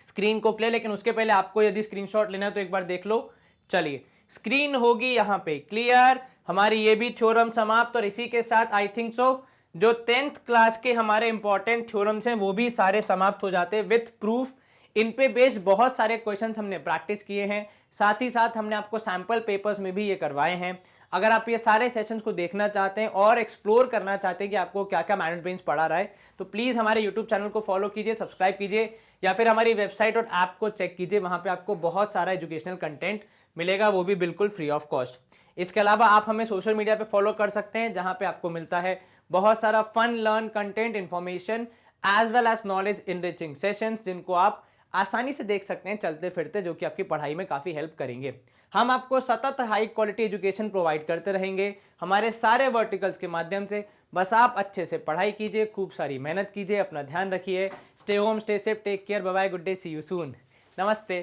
[SPEAKER 1] स्क्रीन को क्लियर, लेकिन उसके पहले आपको यदि स्क्रीनशॉट लेना है तो एक बार देख लो। चलिए, स्क्रीन होगी यहां पे क्लियर। हमारी ये भी थ्योरम समाप्त, और इसी के साथ आई थिंक सो जो 10th क्लास के हमारे इंपॉर्टेंट थ्योरम्स हैं वो भी सारे समाप्त हो जाते हैं विथ प्रूफ। इन पे बेस्ड बहुत सारे क्वेश्चंस हमने प्रैक्टिस किए हैं, साथ ही साथ हमने आपको सैंपल पेपर्स में भी ये करवाए हैं। अगर आप ये सारे सेशंस को देखना चाहते हैं और एक्सप्लोर करना चाहते हैं कि आपको क्या क्या मैनेज ब्रेन्स पढ़ा रहा है, तो प्लीज हमारे यूट्यूब चैनल को फॉलो कीजिए, सब्सक्राइब कीजिए, या फिर हमारी वेबसाइट और ऐप को चेक कीजिए। वहां पे आपको बहुत सारा एजुकेशनल कंटेंट मिलेगा, वो भी बिल्कुल फ्री ऑफ कॉस्ट। इसके अलावा आप हमें सोशल मीडिया पे फॉलो कर सकते हैं, जहां पे आपको मिलता है बहुत सारा fun learn content, information as well as knowledge enriching sessions, जिनको आप आसानी से देख सकते हैं चलते फिरते, जो कि आपकी पढ़ाई में काफी हेल्प करेंगे। हम आपको सतत हाई क्वालिटी एजुकेशन प्रोवाइड करते रहेंगे हमारे सारे वर्टिकल्स के माध्यम से। बस आप अच्छे से पढ़ाई कीजिए, खूब सारी मेहनत कीजिए, अपना ध्यान रखिए। Stay home, stay safe, take care, bye bye, good day, see you soon, नमस्ते।